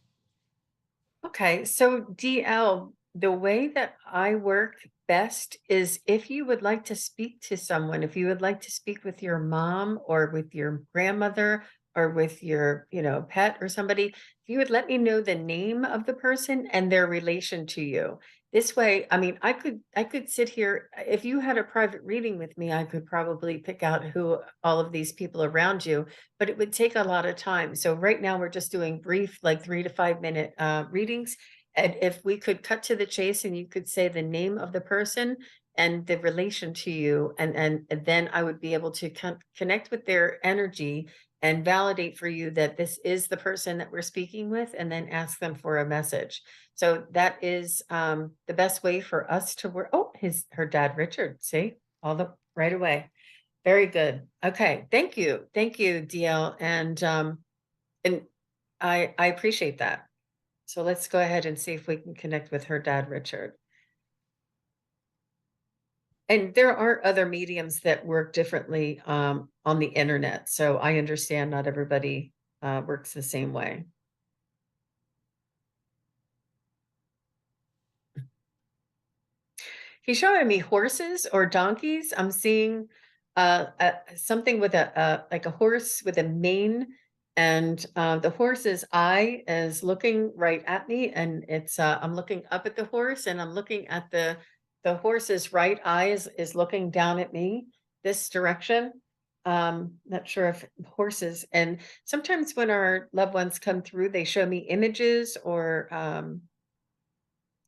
Okay, so DL, the way that I work best is if you would like to speak to someone, if you would like to speak with your mom or with your grandmother or with your, pet or somebody, if you would let me know the name of the person and their relation to you. This way, I mean, I could sit here if you had a private reading with me, I could probably pick out who all of these people around you, but it would take a lot of time. So right now we're just doing brief, like 3 to 5 minute readings. And if we could cut to the chase and you could say the name of the person and the relation to you, and then I would be able to connect with their energy and validate for you that this is the person that we're speaking with, and then ask them for a message. So that is the best way for us to work. Oh, her dad, Richard. See, all the right away. Very good. Okay. Thank you. Thank you, DL. And I appreciate that. So let's go ahead and see if we can connect with her dad, Richard. And there are other mediums that work differently on the internet. So I understand not everybody works the same way. He's showing me horses or donkeys. I'm seeing something with like a horse with a mane, and the horse's eye is looking right at me, and it's I'm looking up at the horse, and I'm looking at the horse's right eye is looking down at me this direction. Not sure if horses, and sometimes when our loved ones come through, they show me images or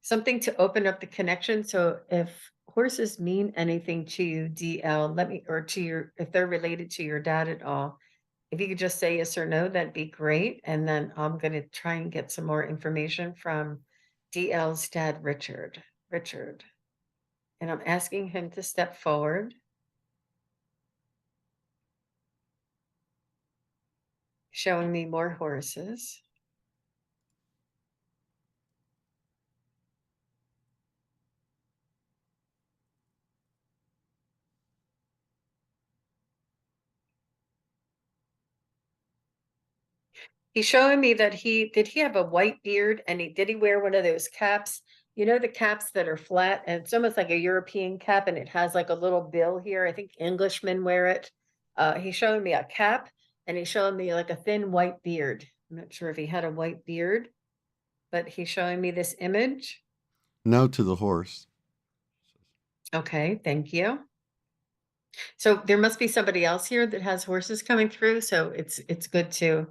something to open up the connection. So if horses mean anything to you, DL, let me, or to your, if they're related to your dad at all, If you could just say yes or no, that'd be great. And then I'm going to try and get some more information from DL's dad, Richard. Richard. And I'm asking him to step forward, showing me more horses. He's showing me that he have a white beard and he wear one of those caps, you know, the caps that are flat and it's almost like a European cap and it has like a little bill here. I think Englishmen wear it. He's showing me a cap and he's showing me like a thin white beard. I'm not sure if he had a white beard, but he's showing me this image. No to the horse. Okay, thank you. So there must be somebody else here that has horses coming through, so it's good to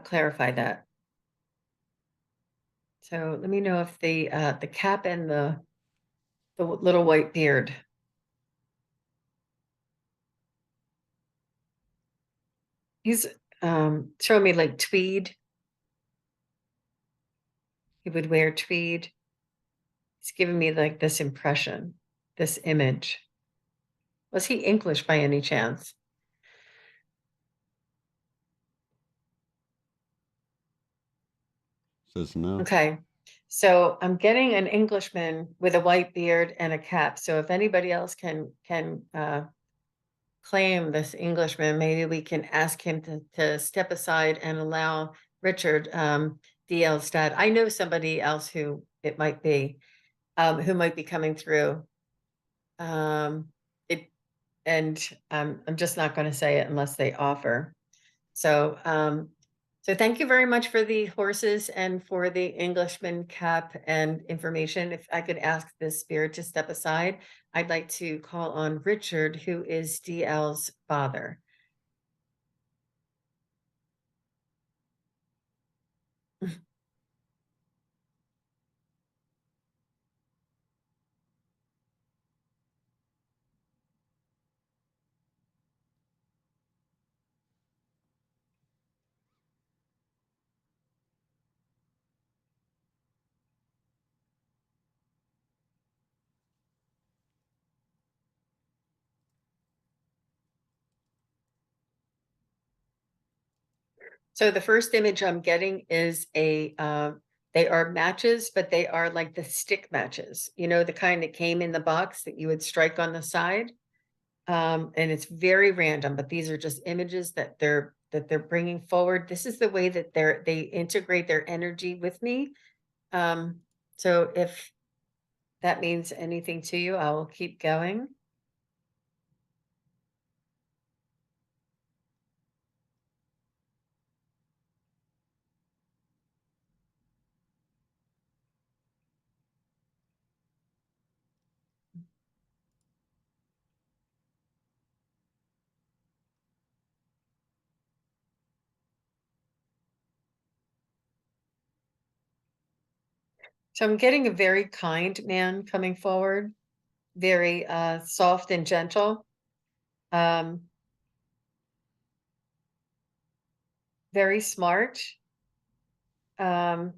clarify that. So let me know if the cap and the little white beard. He's showing me like tweed. He would wear tweed. He's giving me like this impression, this image. Was he English by any chance? Says no. Okay. So I'm getting an Englishman with a white beard and a cap. So if anybody else can claim this Englishman, maybe we can ask him to step aside and allow Richard, DL's dad. I know somebody else who it might be, who might be coming through. It and I'm just not going to say it unless they offer. So, so thank you very much for the horses and for the Englishman cap and information. If I could ask this spirit to step aside, I'd like to call on Richard, who is DL's father. So the first image I'm getting is they are matches, but they are like the stick matches, you know, the kind that came in the box that you would strike on the side. And it's very random, but these are just images that they're bringing forward. This is the way that they integrate their energy with me. Um, so if that means anything to you, I will keep going. So I'm getting a very kind man coming forward, very soft and gentle. Um, very smart. Um,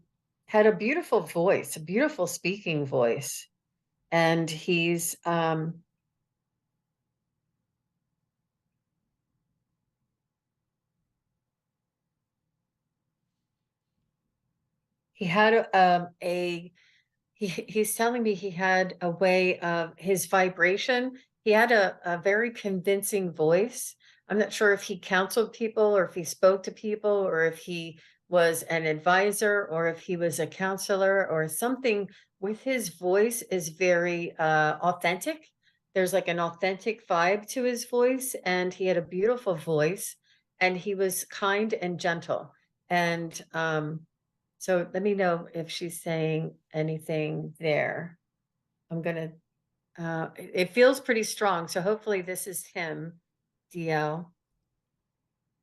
had a beautiful voice, a beautiful speaking voice. And he had he's telling me he had a way of his vibration. He had a very convincing voice. I'm not sure if he counseled people or if he spoke to people or if he was an advisor or if he was a counselor or something with his voice is very authentic. There's like an authentic vibe to his voice, and he had a beautiful voice, and he was kind and gentle. And so let me know if she's saying anything there. I'm gonna, it feels pretty strong. So hopefully this is him, DL.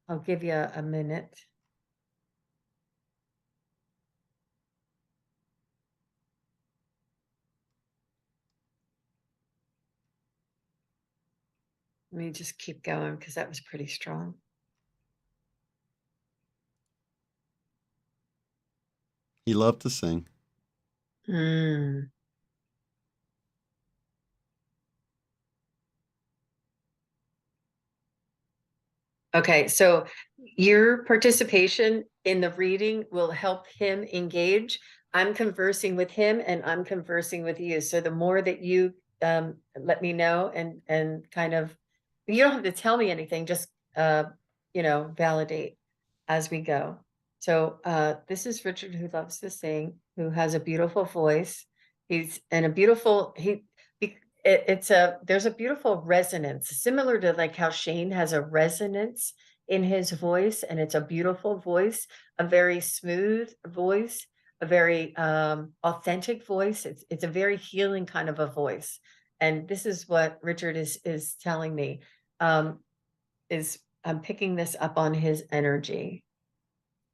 I'll give you a minute. Let me just keep going because that was pretty strong. He loved to sing. Mm. Okay, so your participation in the reading will help him engage. I'm conversing with him and I'm conversing with you. So the more that you let me know and kind of, you don't have to tell me anything, just validate as we go. So this is Richard, who loves to sing, who has a beautiful voice. He's and a beautiful it's a there's a beautiful resonance, similar to like how Shane has a resonance in his voice, and it's a beautiful voice, a very smooth voice, a very authentic voice. It's a very healing kind of a voice, and this is what Richard is telling me. Um, is I'm picking this up on his energy.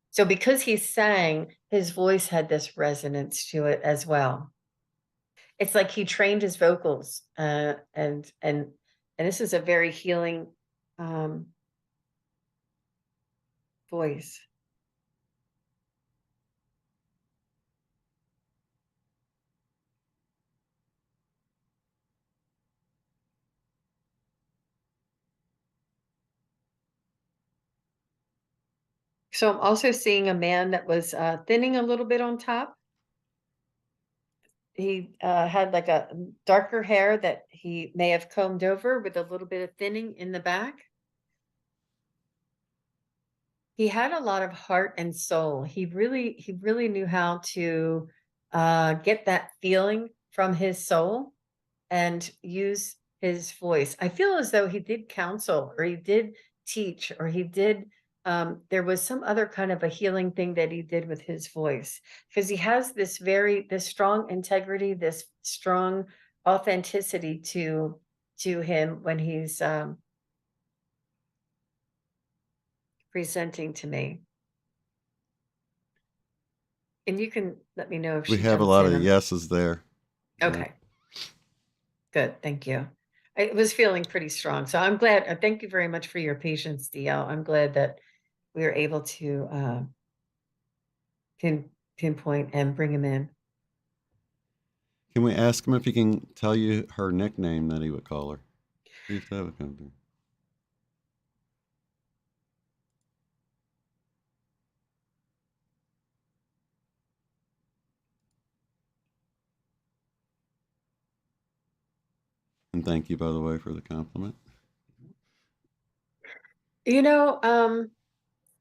So because he sang, his voice had this resonance to it as well. It's like he trained his vocals, and this is a very healing um, voice. So I'm also seeing a man that was thinning a little bit on top. He had like a darker hair that he may have combed over with a little bit of thinning in the back. He had a lot of heart and soul. He really knew how to get that feeling from his soul and use his voice. I feel as though he did counsel or he did teach or he did there was some other kind of a healing thing that he did with his voice, because he has this strong integrity, this strong authenticity to him when he's presenting to me. And you can let me know if We she have a jumps lot in. of yeses there. Yeah. Okay, good. Thank you. I was feeling pretty strong. So I'm glad. Thank you very much for your patience, DL. I'm glad that we were able to pinpoint and bring him in. Can we ask him if he can tell you her nickname that he would call her? He used to have a company. And thank you, by the way, for the compliment. You know,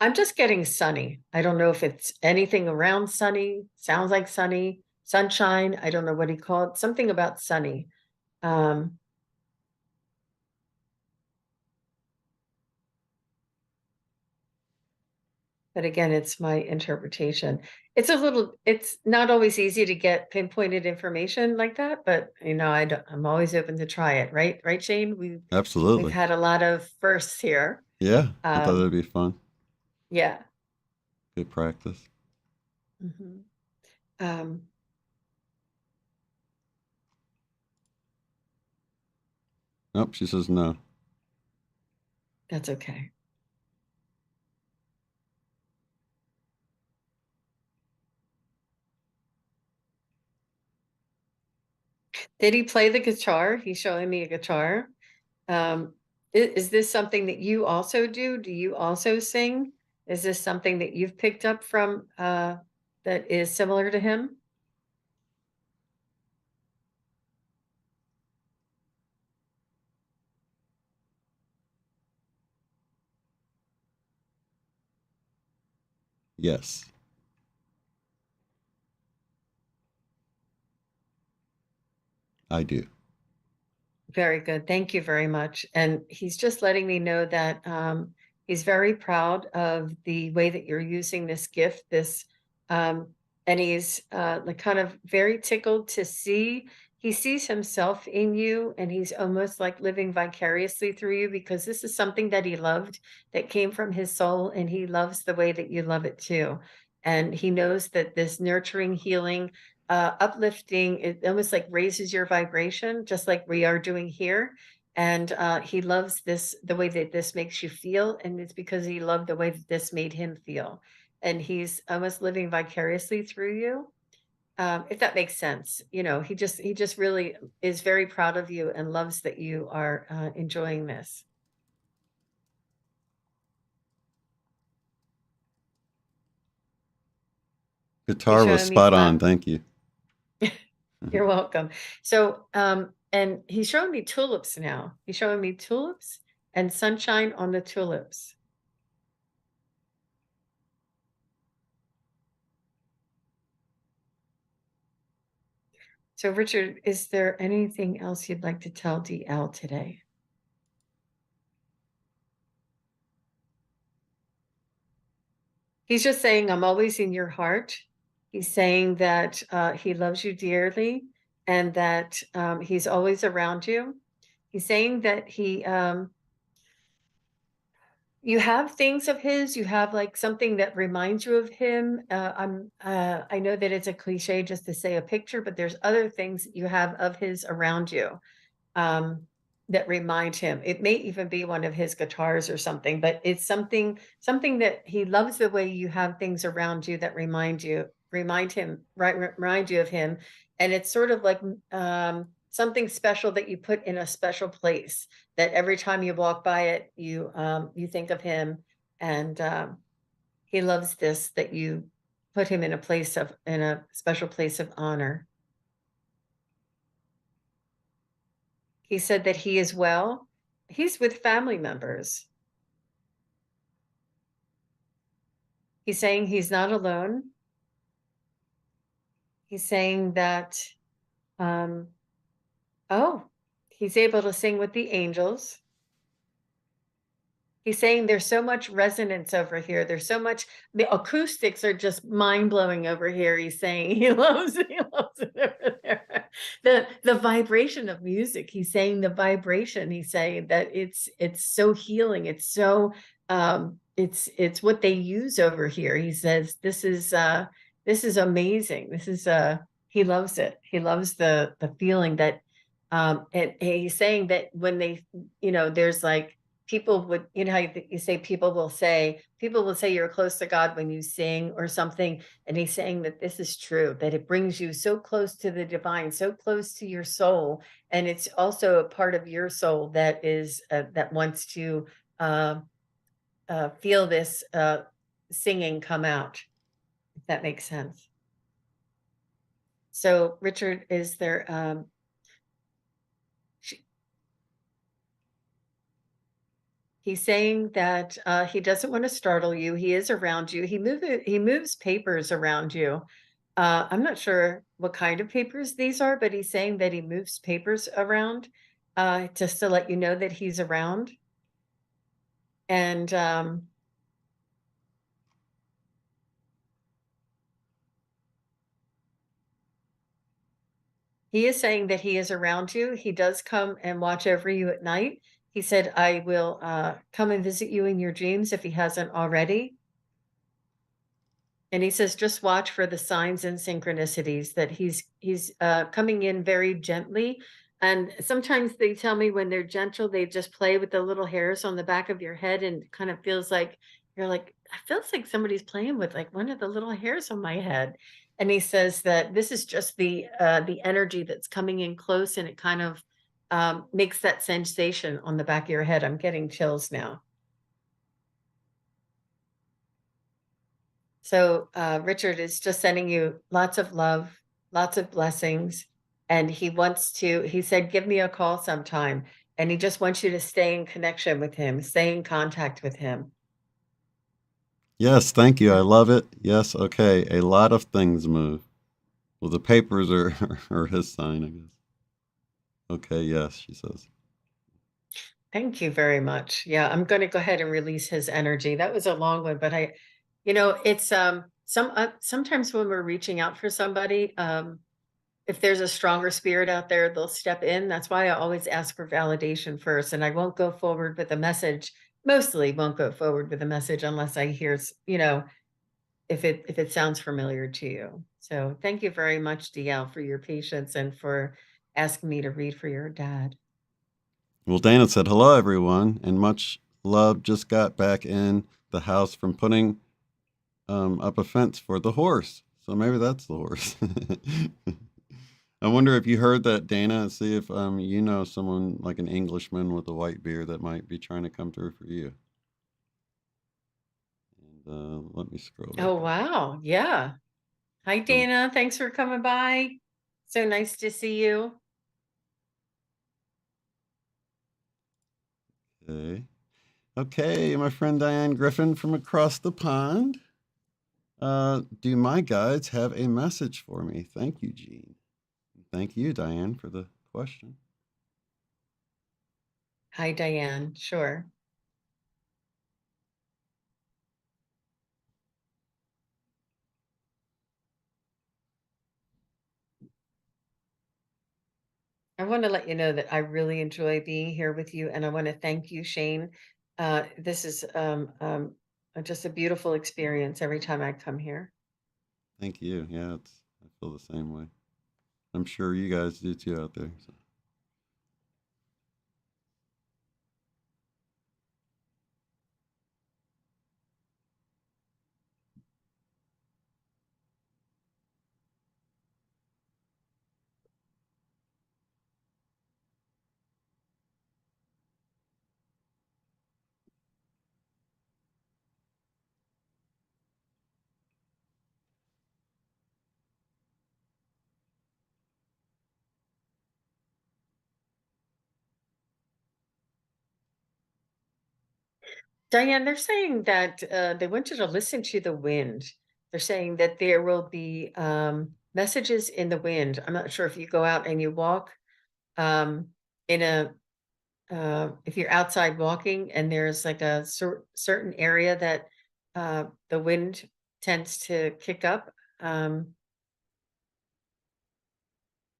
I'm just getting sunny. I don't know if it's anything around sunny, sounds like sunny, sunshine. I don't know what he called, something about sunny. Um, but again, it's my interpretation. It's not always easy to get pinpointed information like that, but I'm always open to try it. Right, Shane? We've Absolutely. had a lot of firsts here. Yeah, I thought Um, that'd be fun. yeah. Good practice. Mhm. Um, Nope, she says no. that's okay. Did he play the guitar? He's showing me a guitar. Is this something that you also do? Do you also sing? Is this something that you've picked up from that is similar to him? Yes, I do. Very good. Thank you very much. And he's just letting me know that he's very proud of the way that you're using this gift, um, and he's like kind of very tickled to see. He sees himself in you, and he's almost like living vicariously through you, because this is something that he loved, that came from his soul, and he loves the way that you love it too. And he knows that this nurturing, healing, uplifting, it almost like raises your vibration, just like we are doing here. And he loves this, the way that this makes you feel. And it's because he loved the way that this made him feel. and he's almost living vicariously through you. If that makes sense. He just really is very proud of you and loves that you are enjoying this. He's Guitar was showing me spot on. Thank you. You're welcome. So, and he's showing me tulips now. He's showing me tulips and sunshine on the tulips. So, Richard, is there anything else you'd like to tell DL today? He's just saying, I'm always in your heart. He's saying that he loves you dearly and that he's always around you. He's saying that you have things of his, you have like something that reminds you of him. I know that it's a cliche just to say a picture, but there's other things that you have of his around you um, that remind him. It may even be one of his guitars or something, but it's something that he loves the way you have things around you that remind you of him. And it's sort of like something special that you put in a special place that every time you walk by it, you think of him, and he loves this that you put him in a special place of honor. He said that he is well. He's with family members. He's saying he's not alone. He's saying that, um, oh, he's able to sing with the angels. He's saying there's so much resonance over here. There's so much, the acoustics are just mind-blowing over here. He's saying he loves it over there. The vibration of music. He's saying the vibration. He's saying that it's so healing. It's so it's what they use over here. He says this is amazing. This is he loves it. He loves the feeling that and he's saying that when they, there's like people would, how you say people will say you're close to God when you sing or something. And he's saying that this is true, that it brings you so close to the divine, so close to your soul. And it's also a part of your soul that is, that wants to uh, feel this singing come out, if that makes sense. So, Richard, is there, he's saying that he doesn't want to startle you. He is around you. He moves papers around you. I'm not sure what kind of papers these are, but he's saying that he moves papers around just to let you know that he's around. And he is saying that he is around you. He does come and watch over you at night. He said, I will come and visit you in your dreams if he hasn't already. And he says, just watch for the signs and synchronicities that he's coming in very gently. And sometimes they tell me when they're gentle, they just play with the little hairs on the back of your head, and it kind of feels like you're like, it feels like somebody's playing with like one of the little hairs on my head. And he says that this is just the energy that's coming in close, and it kind of makes that sensation on the back of your head. I'm getting chills now. So Richard is just sending you lots of love, lots of blessings. And he said, give me a call sometime. And he just wants you to stay in connection with him, stay in contact with him. Yes, thank you. I love it. Yes, okay. A lot of things move. Well, the papers are, are his sign, I guess. Okay, yes, she says. Thank you very much. Yeah, I'm going to go ahead and release his energy. That was a long one, but it's sometimes when we're reaching out for somebody, if there's a stronger spirit out there, they'll step in. That's why I always ask for validation first, and I won't go forward with a message. Mostly won't go forward with a message unless I hear, if it sounds familiar to you. So thank you very much, DL, for your patience and for asking me to read for your dad. Well, Dana said, hello, everyone, and much love. Just got back in the house from putting up a fence for the horse. So maybe that's the horse. I wonder if you heard that, Dana. See if you know someone like an Englishman with a white beard that might be trying to come through for you. And let me scroll back Oh, up. wow. Yeah. Hi, So, Dana. Thanks for coming by. So nice to see you. okay. Okay, my friend Diane Griffin from across the pond. Do my guides have a message for me? Thank you, Jean. Thank you, Diane, for the question. Hi, Diane. Sure. I want to let you know that I really enjoy being here with you, and I want to thank you, Shane. This is just a beautiful experience every time I come here. Thank you. Yeah, I feel the same way. I'm sure you guys do too out there. So. Diane, they're saying that they want you to listen to the wind. They're saying that there will be messages in the wind. I'm not sure if you go out and you walk um, in a if you're outside walking and there's like a certain area that the wind tends to kick up. Um,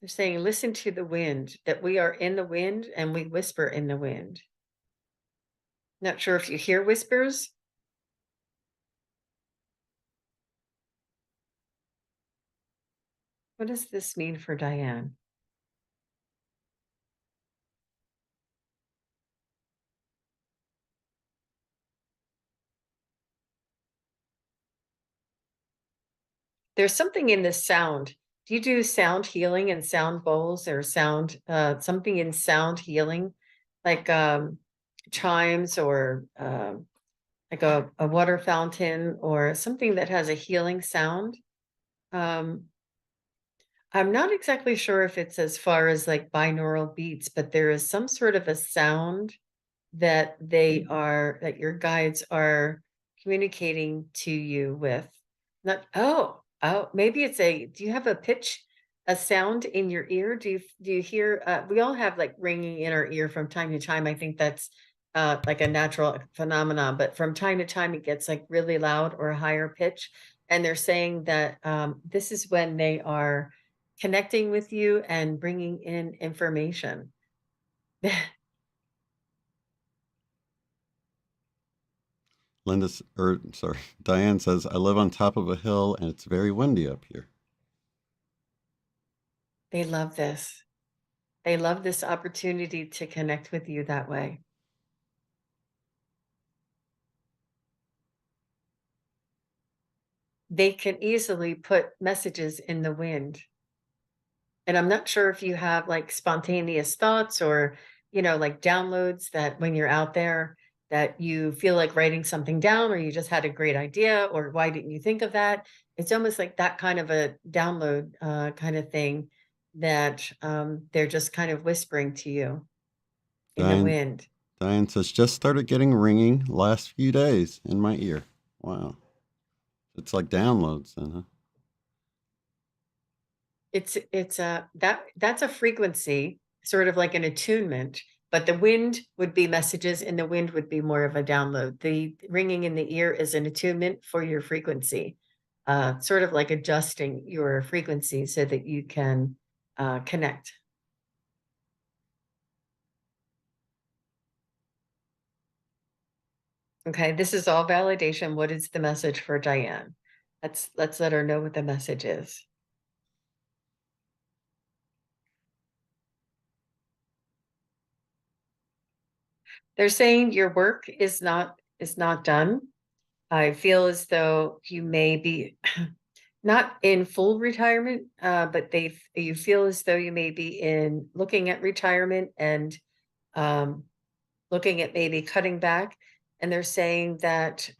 they're saying, listen to the wind, that we are in the wind and we whisper in the wind. Not sure if you hear whispers. What does this mean for Diane? There's something in this sound. Do you do sound healing and sound bowls or sound something in sound healing, like chimes or like a water fountain or something that has a healing sound? Um, I'm not exactly sure if it's as far as like binaural beats, but there is some sort of a sound that that your guides are communicating to you with. Not maybe it's do you have a sound in your ear? Do you hear we all have like ringing in our ear from time to time. I think that's like a natural phenomenon, but from time to time it gets like really loud or a higher pitch. And they're saying that this is when they are connecting with you and bringing in information. Sorry, Diane says, I live on top of a hill and it's very windy up here. They love this. They love this opportunity to connect with you that way. They can easily put messages in the wind. And I'm not sure if you have like spontaneous thoughts or, like downloads that when you're out there that you feel like writing something down or you just had a great idea or why didn't you think of that? It's almost like that kind of a download kind of thing that they're just kind of whispering to you in the Diane, wind. Diane says, just started getting ringing last few days in my ear. Wow. It's like downloads then, huh? It's a that's a frequency, sort of like an attunement, but the wind would be messages and the wind would be more of a download. The ringing in the ear is an attunement for your frequency, sort of like adjusting your frequency so that you can connect. Okay, this is all validation. What is the message for Diane? Let's let her know what the message is. They're saying your work is not done. I feel as though you may be not in full retirement, but you feel as though you may be in looking at retirement and um, looking at maybe cutting back. And they're saying that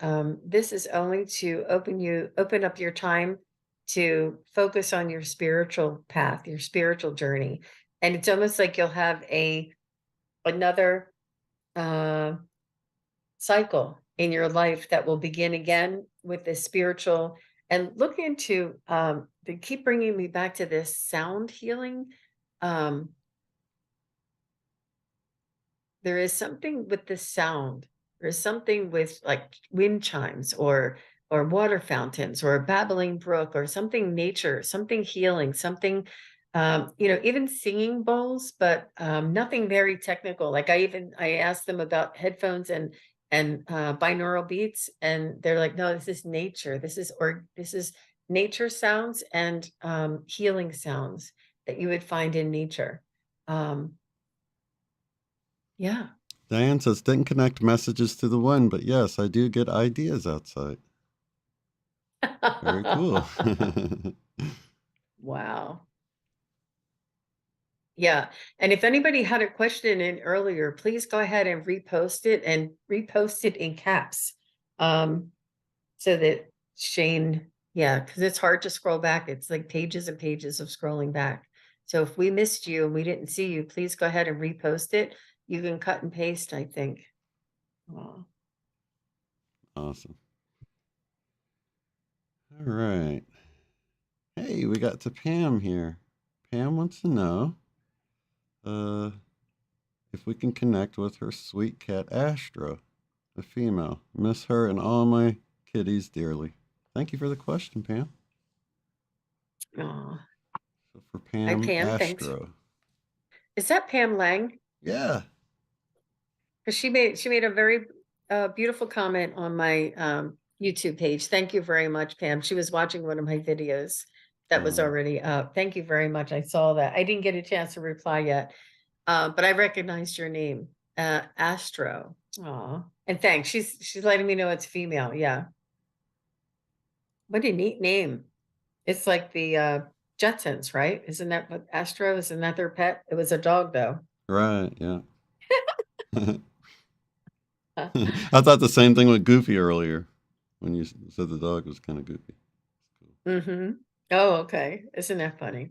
this is only to open up your time to focus on your spiritual path, your spiritual journey. And it's almost like you'll have another uh, cycle in your life that will begin again with this spiritual, and look into they keep bringing me back to this sound healing. um there is something with the sound. There's something with like wind chimes or water fountains or a babbling brook or something nature, something healing, something even singing bowls, but nothing very technical. Like I asked them about headphones and binaural beats, and they're like, no, this is nature. This is nature sounds and healing sounds that you would find in nature. Um, yeah. Diane says, didn't connect messages to the one, but yes, I do get ideas outside. Very cool. Wow. Yeah. And if anybody had a question in earlier, please go ahead and repost it, and repost it in caps. Um, so that Shane, yeah, because it's hard to scroll back. It's like pages and pages of scrolling back. So if we missed you and we didn't see you, please go ahead and repost it. You can cut and paste, I think. Oh. Awesome. All right. Hey, we got to Pam here. Pam wants to know uh, if we can connect with her sweet cat Astro, a female. Miss her and all my kitties dearly. Thank you for the question, Pam. Oh. So for Hi, Pam, Pam. Thanks. Astro. Is that Pam Lang? Yeah. Because she made a very beautiful comment on my YouTube page. Thank you very much, Pam. She was watching one of my videos that was already up. Thank you very much. I saw that. I didn't get a chance to reply yet, but I recognized your name, Astro. Aw, and thanks. She's letting me know it's female. Yeah, what a neat name. It's like the Jetsons, right? Isn't that what Astro? Isn't that their pet? It was a dog, though. Right, yeah. I thought the same thing with Goofy earlier when you said the dog was kind of goofy. Mm-hmm. Oh, okay. Isn't that funny?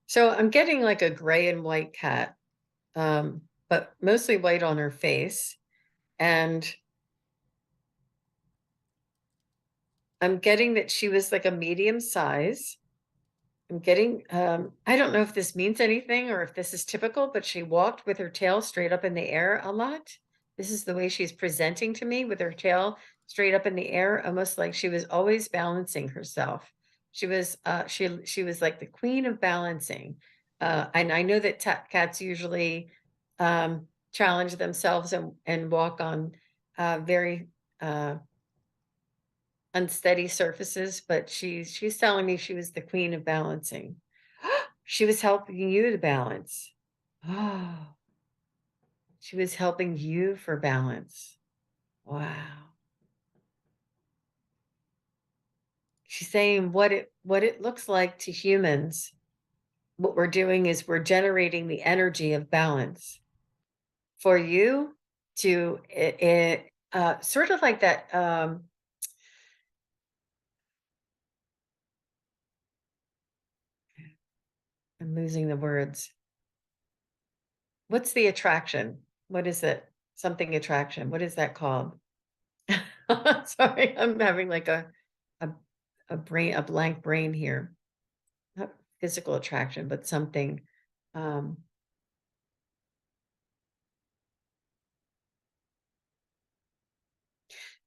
So I'm getting like a gray and white cat, but mostly white on her face. And I'm getting that she was like a medium size. I'm getting, I don't know if this means anything or if this is typical, but she walked with her tail straight up in the air a lot. This is the way she's presenting to me, with her tail straight up in the air, almost like she was always balancing herself. She was like the queen of balancing. And I know that cats usually challenge themselves and walk on very unsteady surfaces, but she's telling me she was the queen of balancing. She was helping you to balance. Oh, she was helping you for balance. Wow. She's saying what it looks like to humans. What we're doing is we're generating the energy of balance for you to sort of like that. I'm losing the words. What's the attraction? What is it? Something attraction. What is that called? Sorry, I'm having like a a blank brain here. Not physical attraction, but something. Um,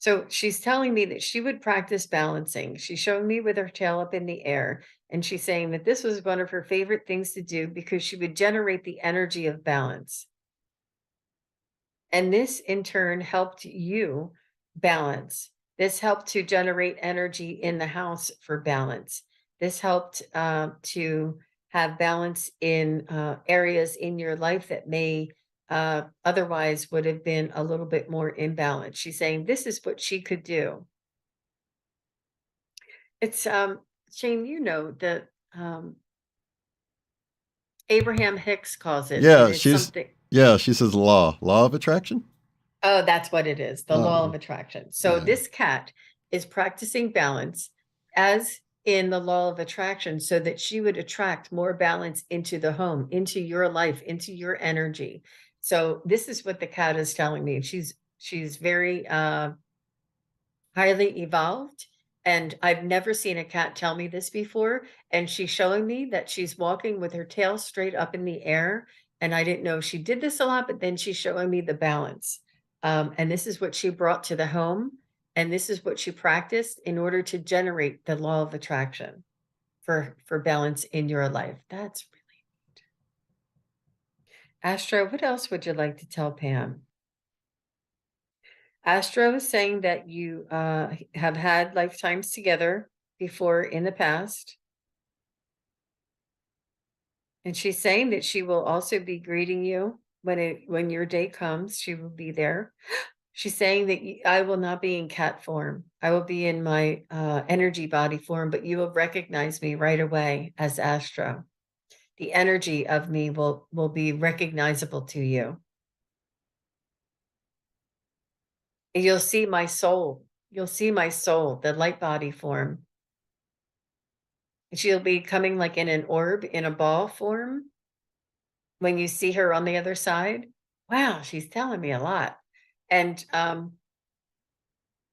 So she's telling me that she would practice balancing. She's showing me with her tail up in the air. And she's saying that this was one of her favorite things to do because she would generate the energy of balance. And this in turn helped you balance. This helped to generate energy in the house for balance. This helped to have balance in areas in your life that may otherwise would have been a little bit more imbalanced. She's saying this is what she could do. It's Shane, you know that um, Abraham Hicks calls it, and Yeah, it's something. she says law of attraction. Oh, that's what it is, the law of Oh, attraction. So yeah. this cat is practicing balance as in the law of attraction so that she would attract more balance into the home, into your life, into your energy. So this is what the cat is telling me. She's very highly evolved, and I've never seen a cat tell me this before, and she's showing me that she's walking with her tail straight up in the air, and I didn't know she did this a lot, but then she's showing me the balance. And this is what she brought to the home, and this is what she practiced in order to generate the law of attraction for balance in your life. That's really Astro, what else would you like to tell Pam? Astro is saying that you have had lifetimes together before in the past. And she's saying that she will also be greeting you when your day comes. She will be there. She's saying that I will not be in cat form. I will be in my energy body form, but you will recognize me right away as Astro. The energy of me will be recognizable to you. And you'll see my soul. You'll see my soul, the light body form. She'll be coming like in an orb, in a ball form when you see her on the other side. Wow, she's telling me a lot. And,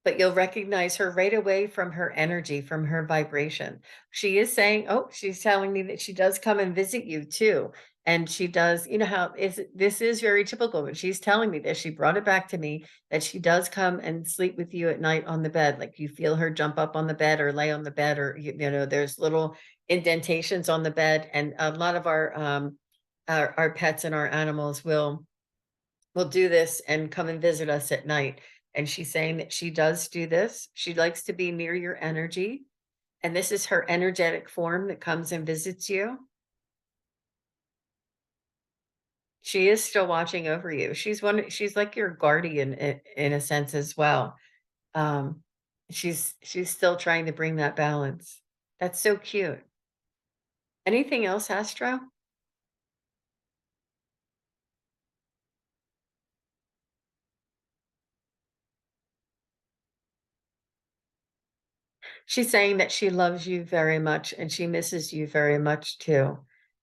but you'll recognize her right away from her energy, from her vibration. She is saying, oh, she's telling me that she does come and visit you too. And she does, you know how is this is very typical, but she's telling me this. She brought it back to me that she does come and sleep with you at night on the bed. Like you feel her jump up on the bed or lay on the bed, or you know, there's little indentations on the bed. And a lot of our pets and our animals will do this and come and visit us at night. And she's saying that she does do this. She likes to be near your energy. And this is her energetic form that comes and visits you. She is still watching over you. She's like your guardian in a sense as well. Um, she's still trying to bring that balance. That's so cute. Anything else, Astro? She's saying that she loves you very much and she misses you very much too.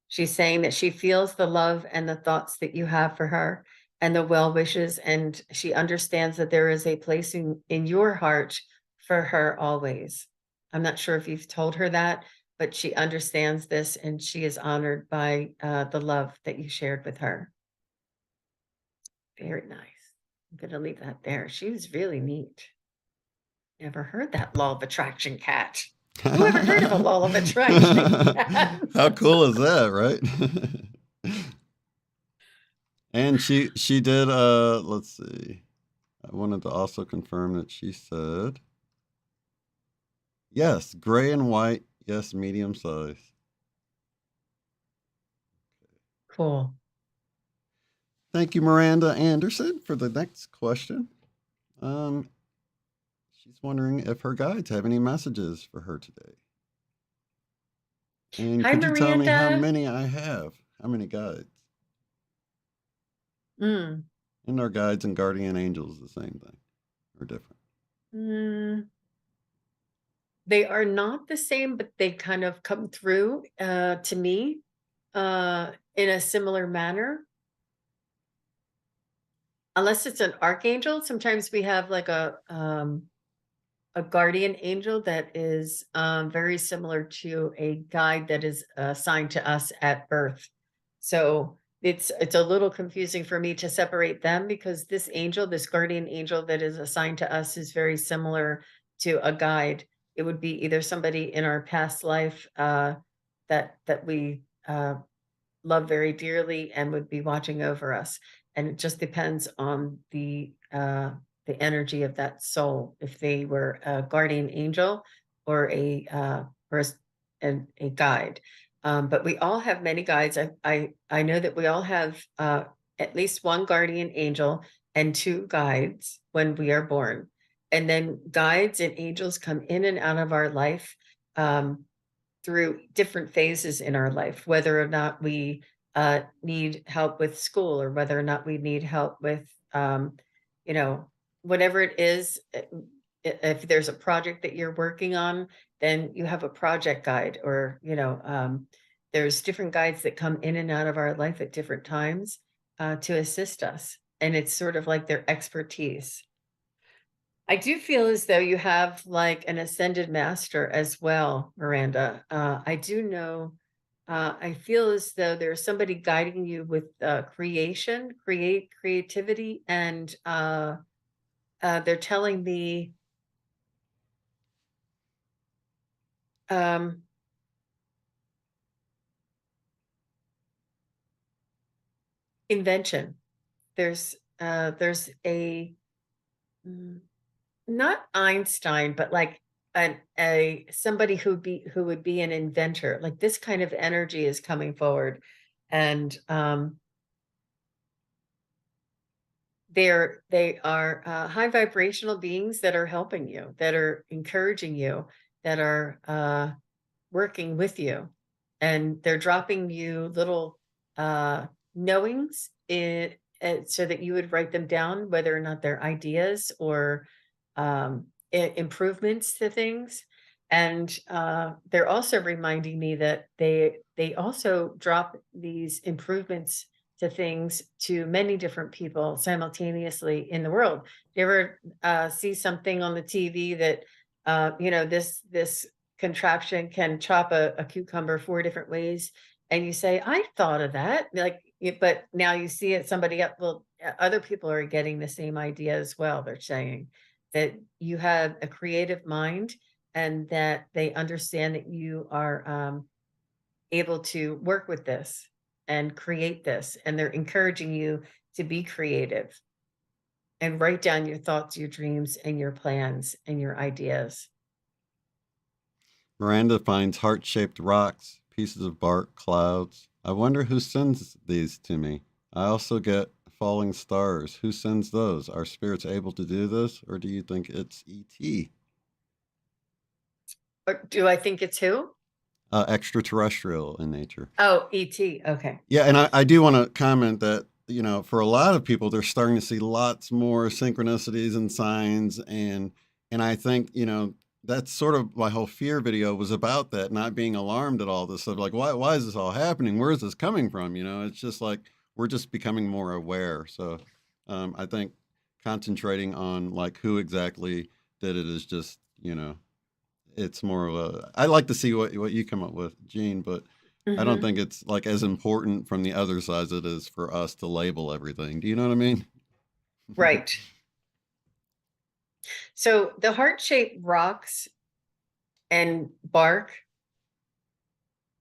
She's saying that she feels the love and the thoughts that you have for her and the well wishes, and she understands that there is a place in your heart for her always. I'm not sure if you've told her that, but she understands this and she is honored by the love that you shared with her. Very nice. I'm going to leave that there. She was really neat. Never heard that law of attraction cat. Who ever heard of a law of attraction cat? How cool is that, right? And she did let's see. I wanted to also confirm that she said yes, gray and white, yes, medium size. Cool. Thank you, Miranda Anderson, for the next question. Um, she's wondering if her guides have any messages for her today. And Hi, could you tell me how Miranda. many I have? How many guides? Mm, And our guides and guardian angels the same thing or different? mm, they are not the same, but they kind of come through to me in a similar manner. Unless it's an archangel, sometimes we have like a guardian angel that is very similar to a guide that is assigned to us at birth. So it's a little confusing for me to separate them because this angel, this guardian angel that is assigned to us is very similar to a guide. It would be either somebody in our past life, that we, love very dearly and would be watching over us. And it just depends on the energy of that soul, if they were a guardian angel or or a, a guide. But we all have many guides. I know that we all have at least one guardian angel and two guides when we are born. And then guides and angels come in and out of our life. Through different phases in our life, whether or not we need help with school or whether or not we need help with, you know, whatever it is. If there's a project that you're working on, then you have a project guide, or, there's different guides that come in and out of our life at different times to assist us. And it's sort of like their expertise. I do feel as though you have like an ascended master as well, Miranda. I do know, I feel as though there's somebody guiding you with creativity, and they're telling me um, invention. There's a mm, not Einstein, but like a somebody who would be an inventor. Like this kind of energy is coming forward, and they are high vibrational beings that are helping you, that are encouraging you, that are working with you, and they're dropping you little knowings so that you would write them down, whether or not they're ideas or improvements to things. And they're also reminding me that they also drop these improvements to things to many different people simultaneously in the world. You ever see something on the TV that this contraption can chop a cucumber 4 different ways, and you say, "I thought of that." Like, but now you see it, somebody else, well, other people are getting the same idea as well. They're saying that you have a creative mind and that they understand that you are able to work with this and create this, and they're encouraging you to be creative and write down your thoughts, your dreams, and your plans and your ideas. Miranda finds heart-shaped rocks, pieces of bark, clouds. I wonder who sends these to me. I also get falling stars. Who sends those? Are spirits able to do this, or do you think it's ET? Or do I think it's who? Extraterrestrial in nature. Oh, ET. Okay. Yeah, and I do want to comment that, for a lot of people, they're starting to see lots more synchronicities and signs, and I think, that's sort of my whole fear video was about that, not being alarmed at all this stuff. Like, why is this all happening? Where is this coming from? It's just like we're just becoming more aware. So I think concentrating on like who exactly did it is just, it's more of a. I like to see what you come up with, Gene, but I don't Hmm. think it's like as important from the other side as it is for us to label everything. Do you know what I mean? Right. So the heart-shaped rocks and bark,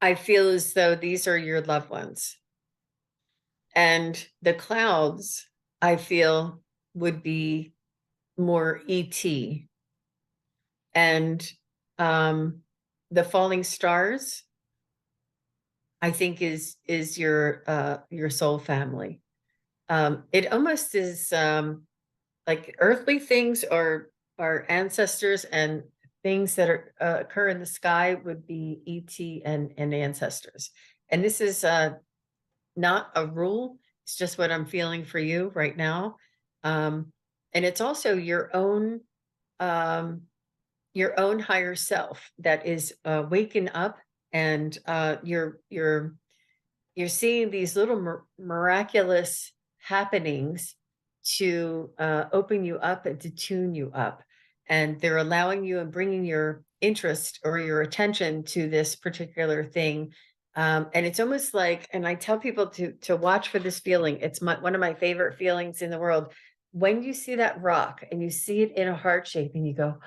I feel as though these are your loved ones. And the clouds, I feel, would be more ET. And the falling stars, I think, is your soul family. It almost is like earthly things or our ancestors, and things that are occur in the sky would be ET and ancestors. And this is not a rule. It's just what I'm feeling for you right now. Um, and it's also um, your own higher self that is waking up, and you're seeing these little miraculous happenings to open you up and to tune you up. And they're allowing you and bringing your interest or your attention to this particular thing And it's almost like, and I tell people to watch for this feeling. It's one of my favorite feelings in the world. When you see that rock and you see it in a heart shape and you go,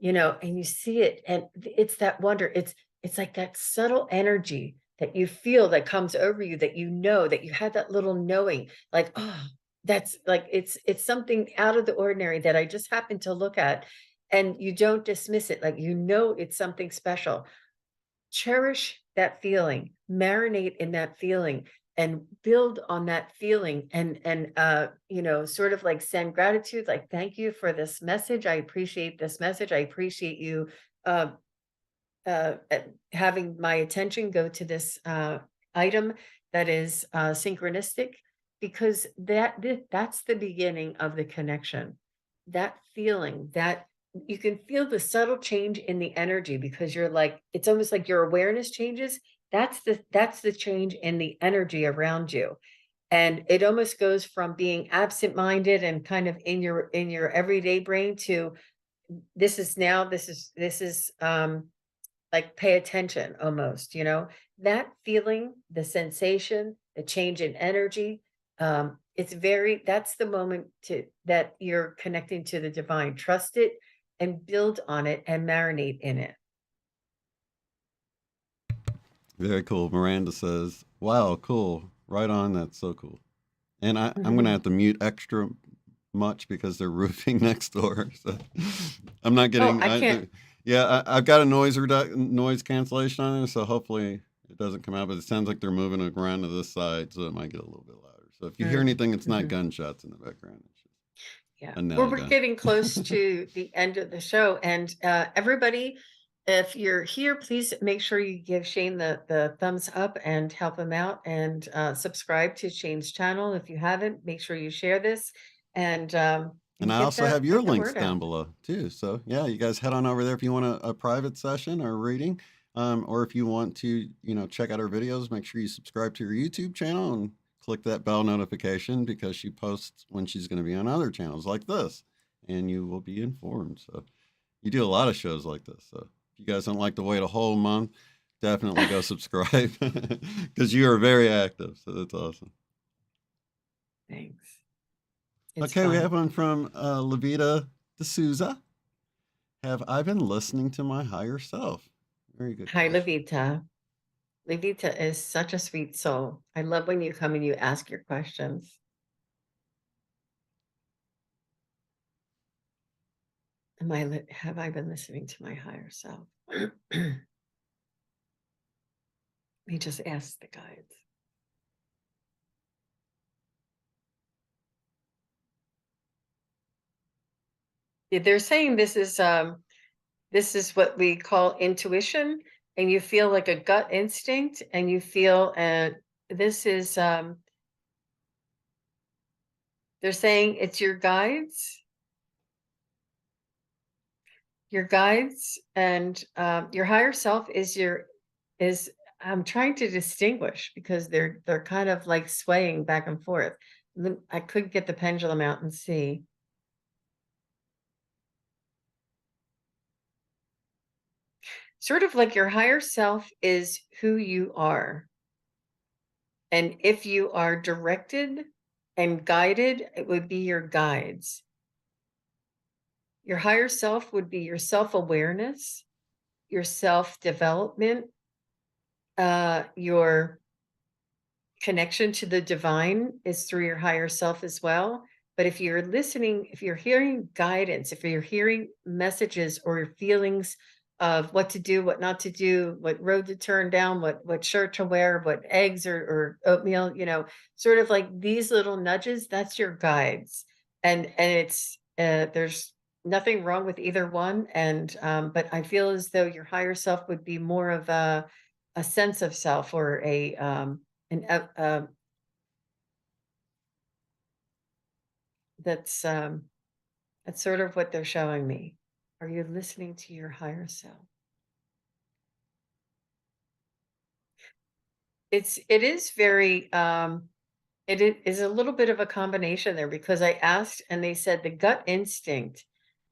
and you see it, and it's that wonder. It's like that subtle energy that you feel that comes over you, that that you had that little knowing, like, oh, that's like it's something out of the ordinary that I just happened to look at, and you don't dismiss it, like it's something special. Cherish that feeling, marinate in that feeling, and build on that feeling, and sort of like send gratitude, like, thank you for this message. I appreciate this message. I appreciate you uh, having my attention go to this item that is synchronistic, because that's the beginning of the connection. That feeling, that you can feel the subtle change in the energy, because you're like, it's almost like your awareness changes. That's the change in the energy around you. And it almost goes from being absent-minded and kind of in your everyday brain to, this is like, pay attention almost, that feeling, the sensation, the change in energy. That's the moment that you're connecting to the divine. Trust it and build on it and marinate in it. Very cool. Miranda says, "Wow, cool. Right on. That's so cool." And I'm gonna Mhm. have to mute extra much because they're roofing next door. So I'm not Oh, getting. I can't. Yeah, I've got a noise cancellation on it, so hopefully it doesn't come out. But it sounds like they're moving it around to this side, so it might get a little bit louder. So if you hear anything, it's not Mhm. gunshots in the background. It's just Yeah. a Well, nail we're gun. getting close to the end of the show. And everybody, if you're here, please make sure you give Shane the thumbs up and help him out, and subscribe to Shane's channel. If you haven't, make sure you share this, and And I get also the have your get the links word down out. below too. So yeah, you guys head on over there if you want a private session or reading, or if you want to, check out our videos. Make sure you subscribe to her YouTube channel and click that bell notification because she posts when she's going to be on other channels like this, and you will be informed. So you do a lot of shows like this. So if you guys don't like to wait a whole month, definitely go subscribe because you are very active. So that's awesome. Thanks. It's Okay, we have fun. one from Levita D'Souza. Have I been listening to my higher self? Very good Hi, question. Levita. Levita is such a sweet soul. I love when you come and you ask your questions. Have I been listening to my higher self? Let me just ask the guides. Yeah, they're saying this is what we call intuition, and you feel like a gut instinct, and you feel this is they're saying it's your guides, and your higher self is I'm trying to distinguish, because they're kind of like swaying back and forth. I could get the pendulum out and see. Sort of like your higher self is who you are. And if you are directed and guided, it would be your guides. Your higher self would be your self-awareness, your self-development, your connection to the divine is through your higher self as well. But if you're listening, if you're hearing guidance, if you're hearing messages or feelings of what to do, what not to do, what road to turn down, what shirt to wear, what eggs or oatmeal, sort of like these little nudges, that's your guides. And it's there's nothing wrong with either one. And but I feel as though your higher self would be more of a sense of self, or an that's that's sort of what they're showing me. Are you listening to your higher self? It is very is a little bit of a combination there, because I asked and they said the gut instinct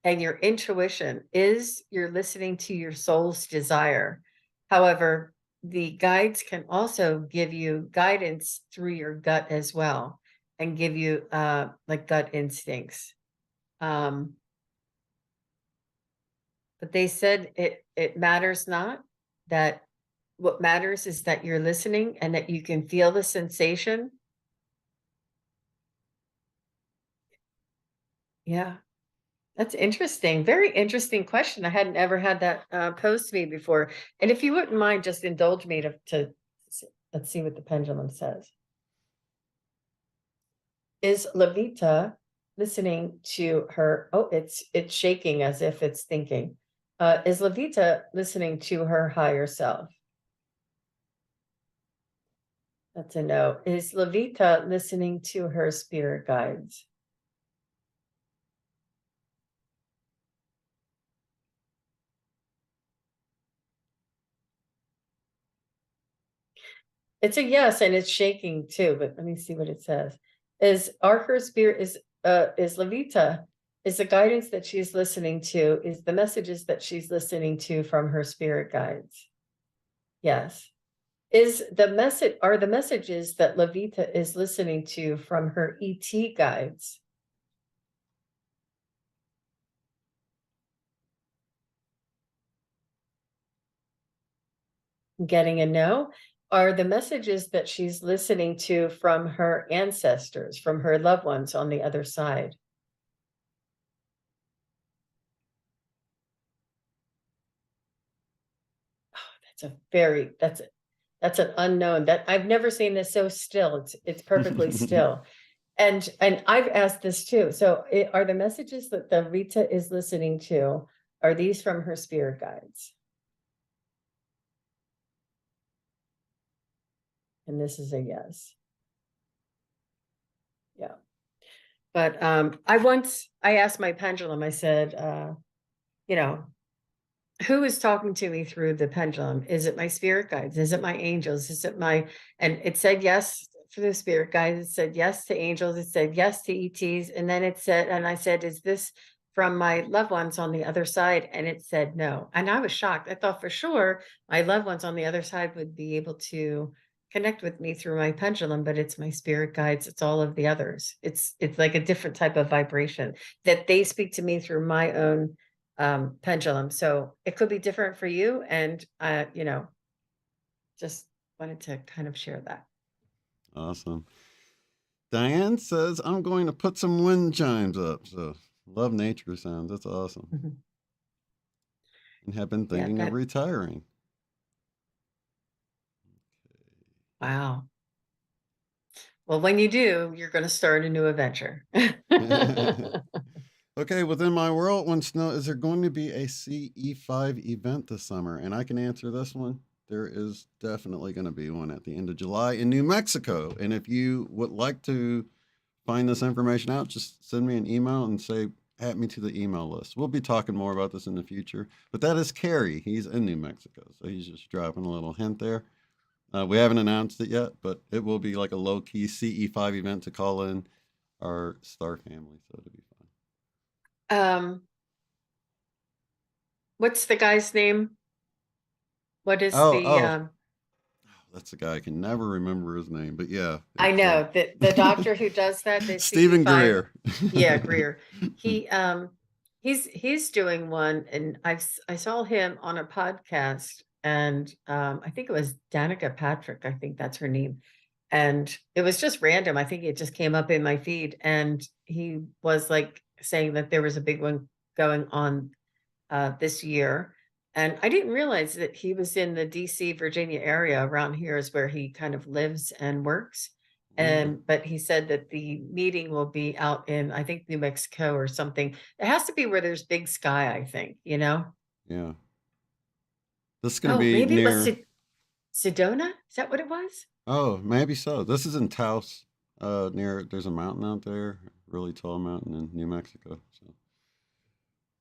and your intuition is you're listening to your soul's desire. However, the guides can also give you guidance through your gut as well, and give you like gut instincts. Um, but they said it matters not, that what matters is that you're listening and that you can feel the sensation. Yeah, that's interesting. Very interesting question. I hadn't ever had that posed to me before. And if you wouldn't mind, just indulge me let's see what the pendulum says. Is Levita listening to her? Oh, it's shaking as if it's thinking. Is Levita listening to her higher self? That's a no. Is Levita listening to her spirit guides? It's a yes, and it's shaking too, but let me see what it says. Are her spirit is Levita, is the guidance that she's listening to, is the messages that she's listening to from her spirit guides? Yes. Are the messages that Levita is listening to from her ET guides? Getting a no. Are the messages that she's listening to from her ancestors, from her loved ones on the other side? That's an unknown, that I've never seen this so still. It's perfectly still. And I've asked this too. So are the messages that the Rita is listening to, are these from her spirit guides? And this is a yes. Yeah. But I asked my pendulum, I said, you know, who is talking to me through the pendulum? Is it my spirit guides? Is it my angels? Is it my, and it said yes for the spirit guides. It said yes to angels. It said yes to ETs. And then it said, and I said, is this from my loved ones on the other side? And it said no. And I was shocked. I thought for sure my loved ones on the other side would be able to connect with me through my pendulum, but it's my spirit guides. It's all of the others. It's like a different type of vibration that they speak to me through my own pendulum. So it could be different for you. And just wanted to kind of share that. Awesome. Diane says, I'm going to put some wind chimes up. So love nature sounds. That's awesome. Mhm. And have been Yeah, thinking of that retiring. wow. Well, when you do, you're going to start a new adventure. Okay, within my world, when snow, is there going to be a CE5 event this summer? And I can answer this one. There is definitely going to be one at the end of July in New Mexico. And if you would like to find this information out, just send me an email and say, add me to the email list. We'll be talking more about this in the future. But that is Kerry. He's in New Mexico. So he's just dropping a little hint there. We haven't announced it yet, but it will be like a low key CE5 event to call in our star family. So it'll be fun. um, what's the guy's name? What is Oh, the oh, that's the guy. I can never remember his name, but yeah, I it's know the doctor who does that, the Stephen CE5. Greer. Yeah, Greer. He he's doing one, and I saw him on a podcast, and I think it was Danica Patrick, I think that's her name. And it was just random. I think it just came up in my feed, and he was like saying that there was a big one going on this year. And I didn't realize that he was in the DC, Virginia area. Around here is where he kind of lives and works. Really? And but he said that the meeting will be out in, I think, New Mexico or something. It has to be where there's big sky, I think, you know? Yeah. This is going to Oh, be maybe it was near. Sedona? Is that what it was? Oh, maybe so. This is in Taos. Near there's a mountain out there, really tall mountain in New Mexico. So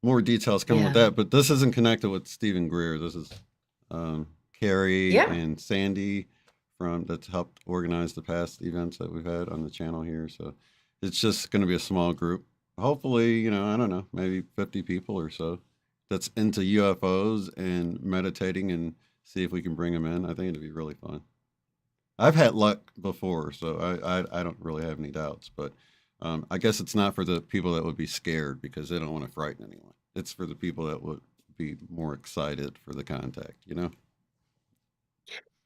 more details coming with Yeah. that, but this isn't connected with Stephen Greer. This is Carrie Yeah. and Sandy from that's helped organize the past events that we've had on the channel here. So it's just going to be a small group. Hopefully, I don't know, maybe 50 people or so. that's into UFOs and meditating and see if we can bring them in. I think it'd be really fun. I've had luck before, so I don't really have any doubts. But I guess it's not for the people that would be scared because they don't want to frighten anyone. It's for the people that would be more excited for the contact, you know?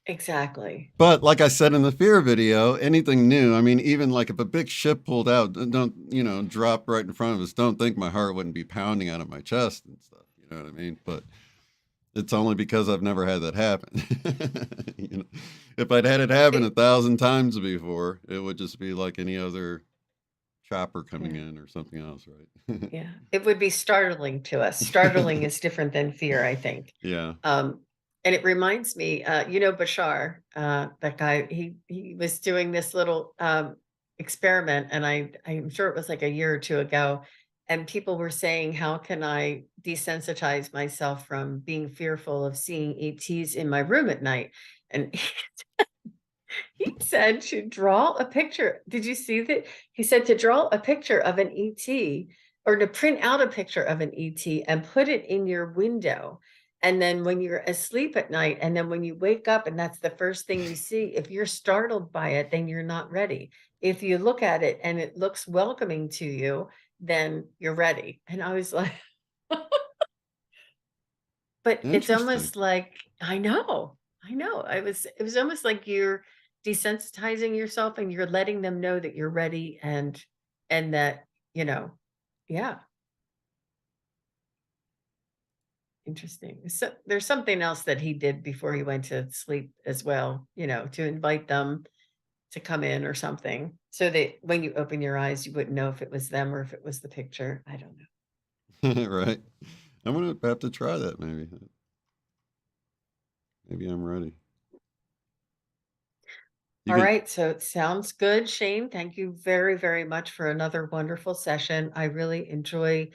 Exactly. But like I said in the fear video, anything new, I mean, even like if a big ship pulled out, don't, you know, drop right in front of us, don't think my heart wouldn't be pounding out of my chest and stuff. You know what I mean? But it's only because I've never had that happen. You know, if I'd had it happen It, 1,000 times before, it would just be like any other chopper coming yeah. in or something else, right? Yeah. It would be startling to us. Startling is different than fear, I think. Yeah. Um, and it reminds me, you know, Bashar, that guy, he was doing this little experiment, and I'm sure it was like a year or two ago. And people were saying, how can I desensitize myself from being fearful of seeing ETs in my room at night? And he said to draw a picture. Did you see that? He said to draw a picture of an ET, or to print out a picture of an ET and put it in your window. And then when you're asleep at night, and then when you wake up and that's the first thing you see, if you're startled by it, then you're not ready. If you look at it and it looks welcoming to you, then you're ready. And I was like, but it's Interesting. almost like I know. It was almost like you're desensitizing yourself and you're letting them know that you're ready, and that, you know, yeah, interesting. So there's something else that he did before he went to sleep as well, you know, to invite them to come in or something. So that when you open your eyes, you wouldn't know if it was them or if it was the picture. I don't know. Right. I'm gonna have to try that maybe. Maybe I'm ready. You All can right, so it sounds good, Shane. Thank you very, very much for another wonderful session. I really enjoy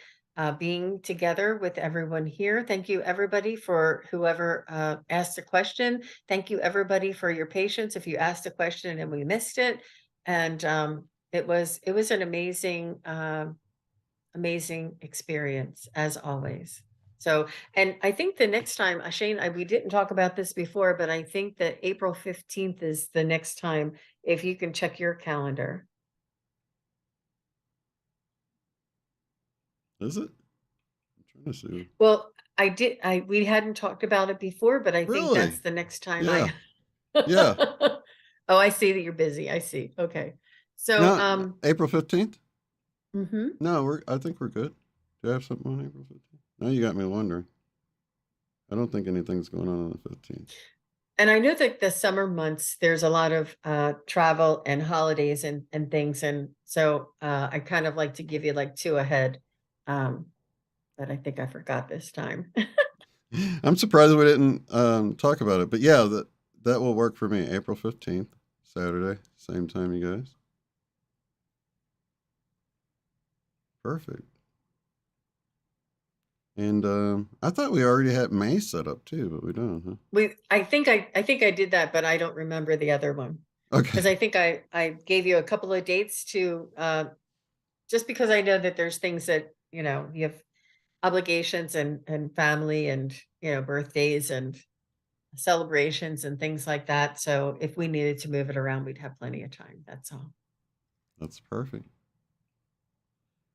being together with everyone here. Thank you, everybody, for whoever asked a question. Thank you, everybody, for your patience if you asked a question and we missed it. And it was an amazing amazing experience as always. So, and I think the next time, Shane, we didn't talk about this before, but I think that April 15th is the next time, if you can check your calendar. is it? I'm trying to see. Well, we hadn't talked about it before, but I think Really? that's the next time Yeah. I. Yeah. Oh, I see that you're busy. I see. Okay. So, No, April 15th? mhm. No, I think we're good. Do I have something on April 15th? Now you got me wondering. I don't think anything's going on the 15th. And I know that the summer months, there's a lot of travel and holidays and things. And so I kind of like to give you like two ahead. Um, but I think I forgot this time. I'm surprised we didn't talk about it, but yeah, that will work for me. April 15th, Saturday, same time, you guys. Perfect. And I thought we already had May set up too, but we don't, huh? I think I did that, but I don't remember the other one. Because Okay. I think I gave you a couple of dates to just because I know that there's things that, you know, you have obligations and family and, you know, birthdays and celebrations and things like that. So if we needed to move it around, we'd have plenty of time. That's all. That's perfect.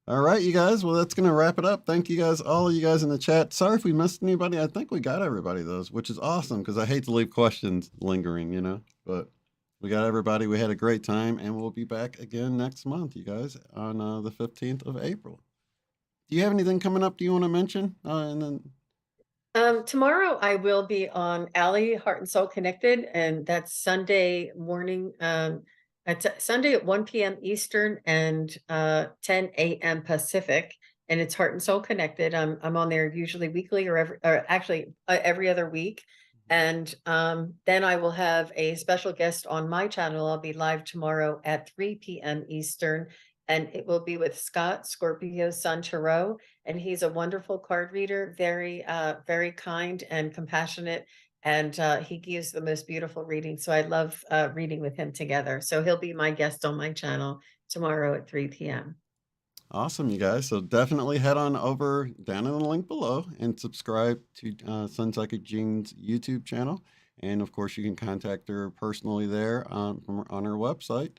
All right, you guys. Well, that's going to wrap it up. Thank you guys, all of you guys in the chat. Sorry if we missed anybody. I think we got everybody, those, which is awesome because I hate to leave questions lingering, you know. But we got everybody. We had a great time, and we'll be back again next month, you guys, on the 15th of April. Do you have anything coming up? Do you want to mention? And then Tomorrow I will be on Alley Heart and Soul Connected, and that's Sunday morning. It's Sunday at 1 p.m. Eastern and 10 a.m. Pacific, and it's Heart and Soul Connected. I'm on there usually weekly or actually every other week. And then I will have a special guest on my channel. I'll be live tomorrow at 3 p.m. Eastern, and it will be with Scott Scorpio Sun Tarot, and he's a wonderful card reader, very kind and compassionate, and he gives the most beautiful readings. So I love reading with him together. So he'll be my guest on my channel tomorrow at 3 p.m. Awesome, you guys. So definitely head on over down in the link below and subscribe to SunPsychic Jean's YouTube channel. And of course, you can contact her personally there on her website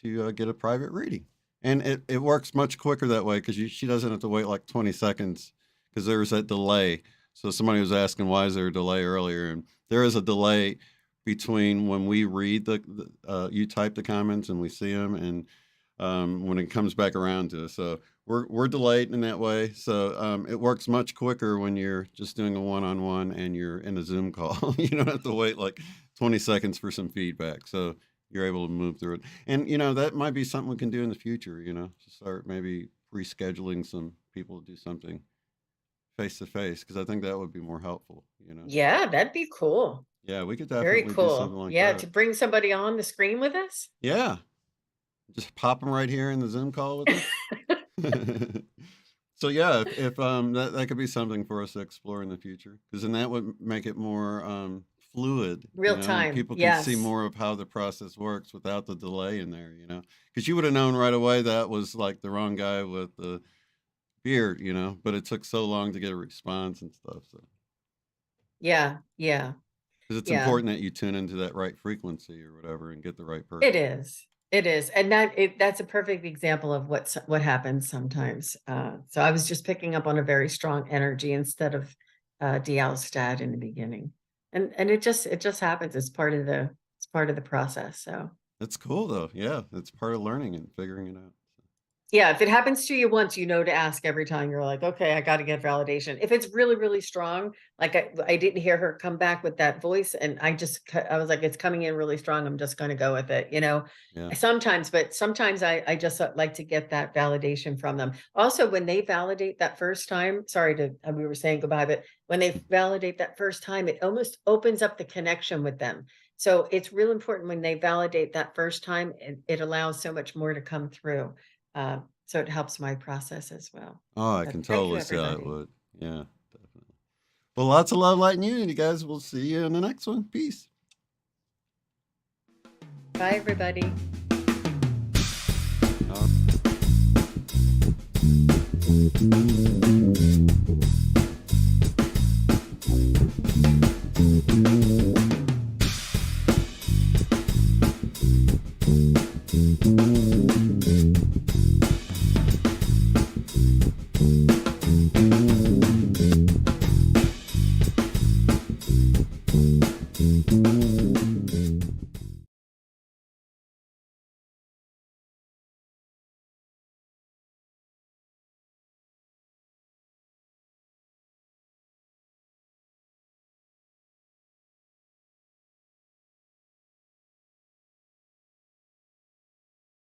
to get a private reading. And it works much quicker that way because she doesn't have to wait like 20 seconds because there's that delay. So somebody was asking, why is there a delay earlier? And there is a delay between when we read you type the comments and we see them, and when it comes back around to us. So we're delayed in that way. So it works much quicker when you're just doing a one-on-one and you're in a Zoom call. You don't have to wait like 20 seconds for some feedback. So you're able to move through it. And, that might be something we can do in the future, to start maybe rescheduling some people to do something face to face, because I think that would be more helpful, Yeah, that'd be cool. Yeah, we could Very definitely do something cool. like Yeah, that. to bring somebody on the screen with us. Yeah. Just pop them right here in the Zoom call with us. So yeah, if that could be something for us to explore in the future, because then that would make it more fluid, Real and time. people can see Yes. more of how the process works without the delay in there, because you would have known right away that was like the wrong guy with the beard, but it took so long to get a response and stuff. So Yeah. Yeah. because it's Yeah. important that you tune into that right frequency or whatever and get the right person. It is. It is. And that's a perfect example of what happens sometimes. So I was just picking up on a very strong energy instead of Dialstad in the beginning. And it just happens. It's part of the process. So That's cool though. Yeah, it's part of learning and figuring it out. yeah, if it happens to you once, to ask every time. You're like, okay, I got to get validation. If it's really, really strong, like I didn't hear her come back with that voice, and I was like, it's coming in really strong. I'm just going to go with it, Yeah. But sometimes I just like to get that validation from them. Also, when they validate that first time, sorry to, we were saying goodbye, but when they validate that first time, it almost opens up the connection with them. So it's real important when they validate that first time, it allows so much more to come through. So it helps my process as well. Oh, I But can thank you, totally see how it everybody. would. Yeah, definitely. Well, lots of love, light, and unity, guys. We'll see you in the next one. Peace. Bye, everybody. Uh,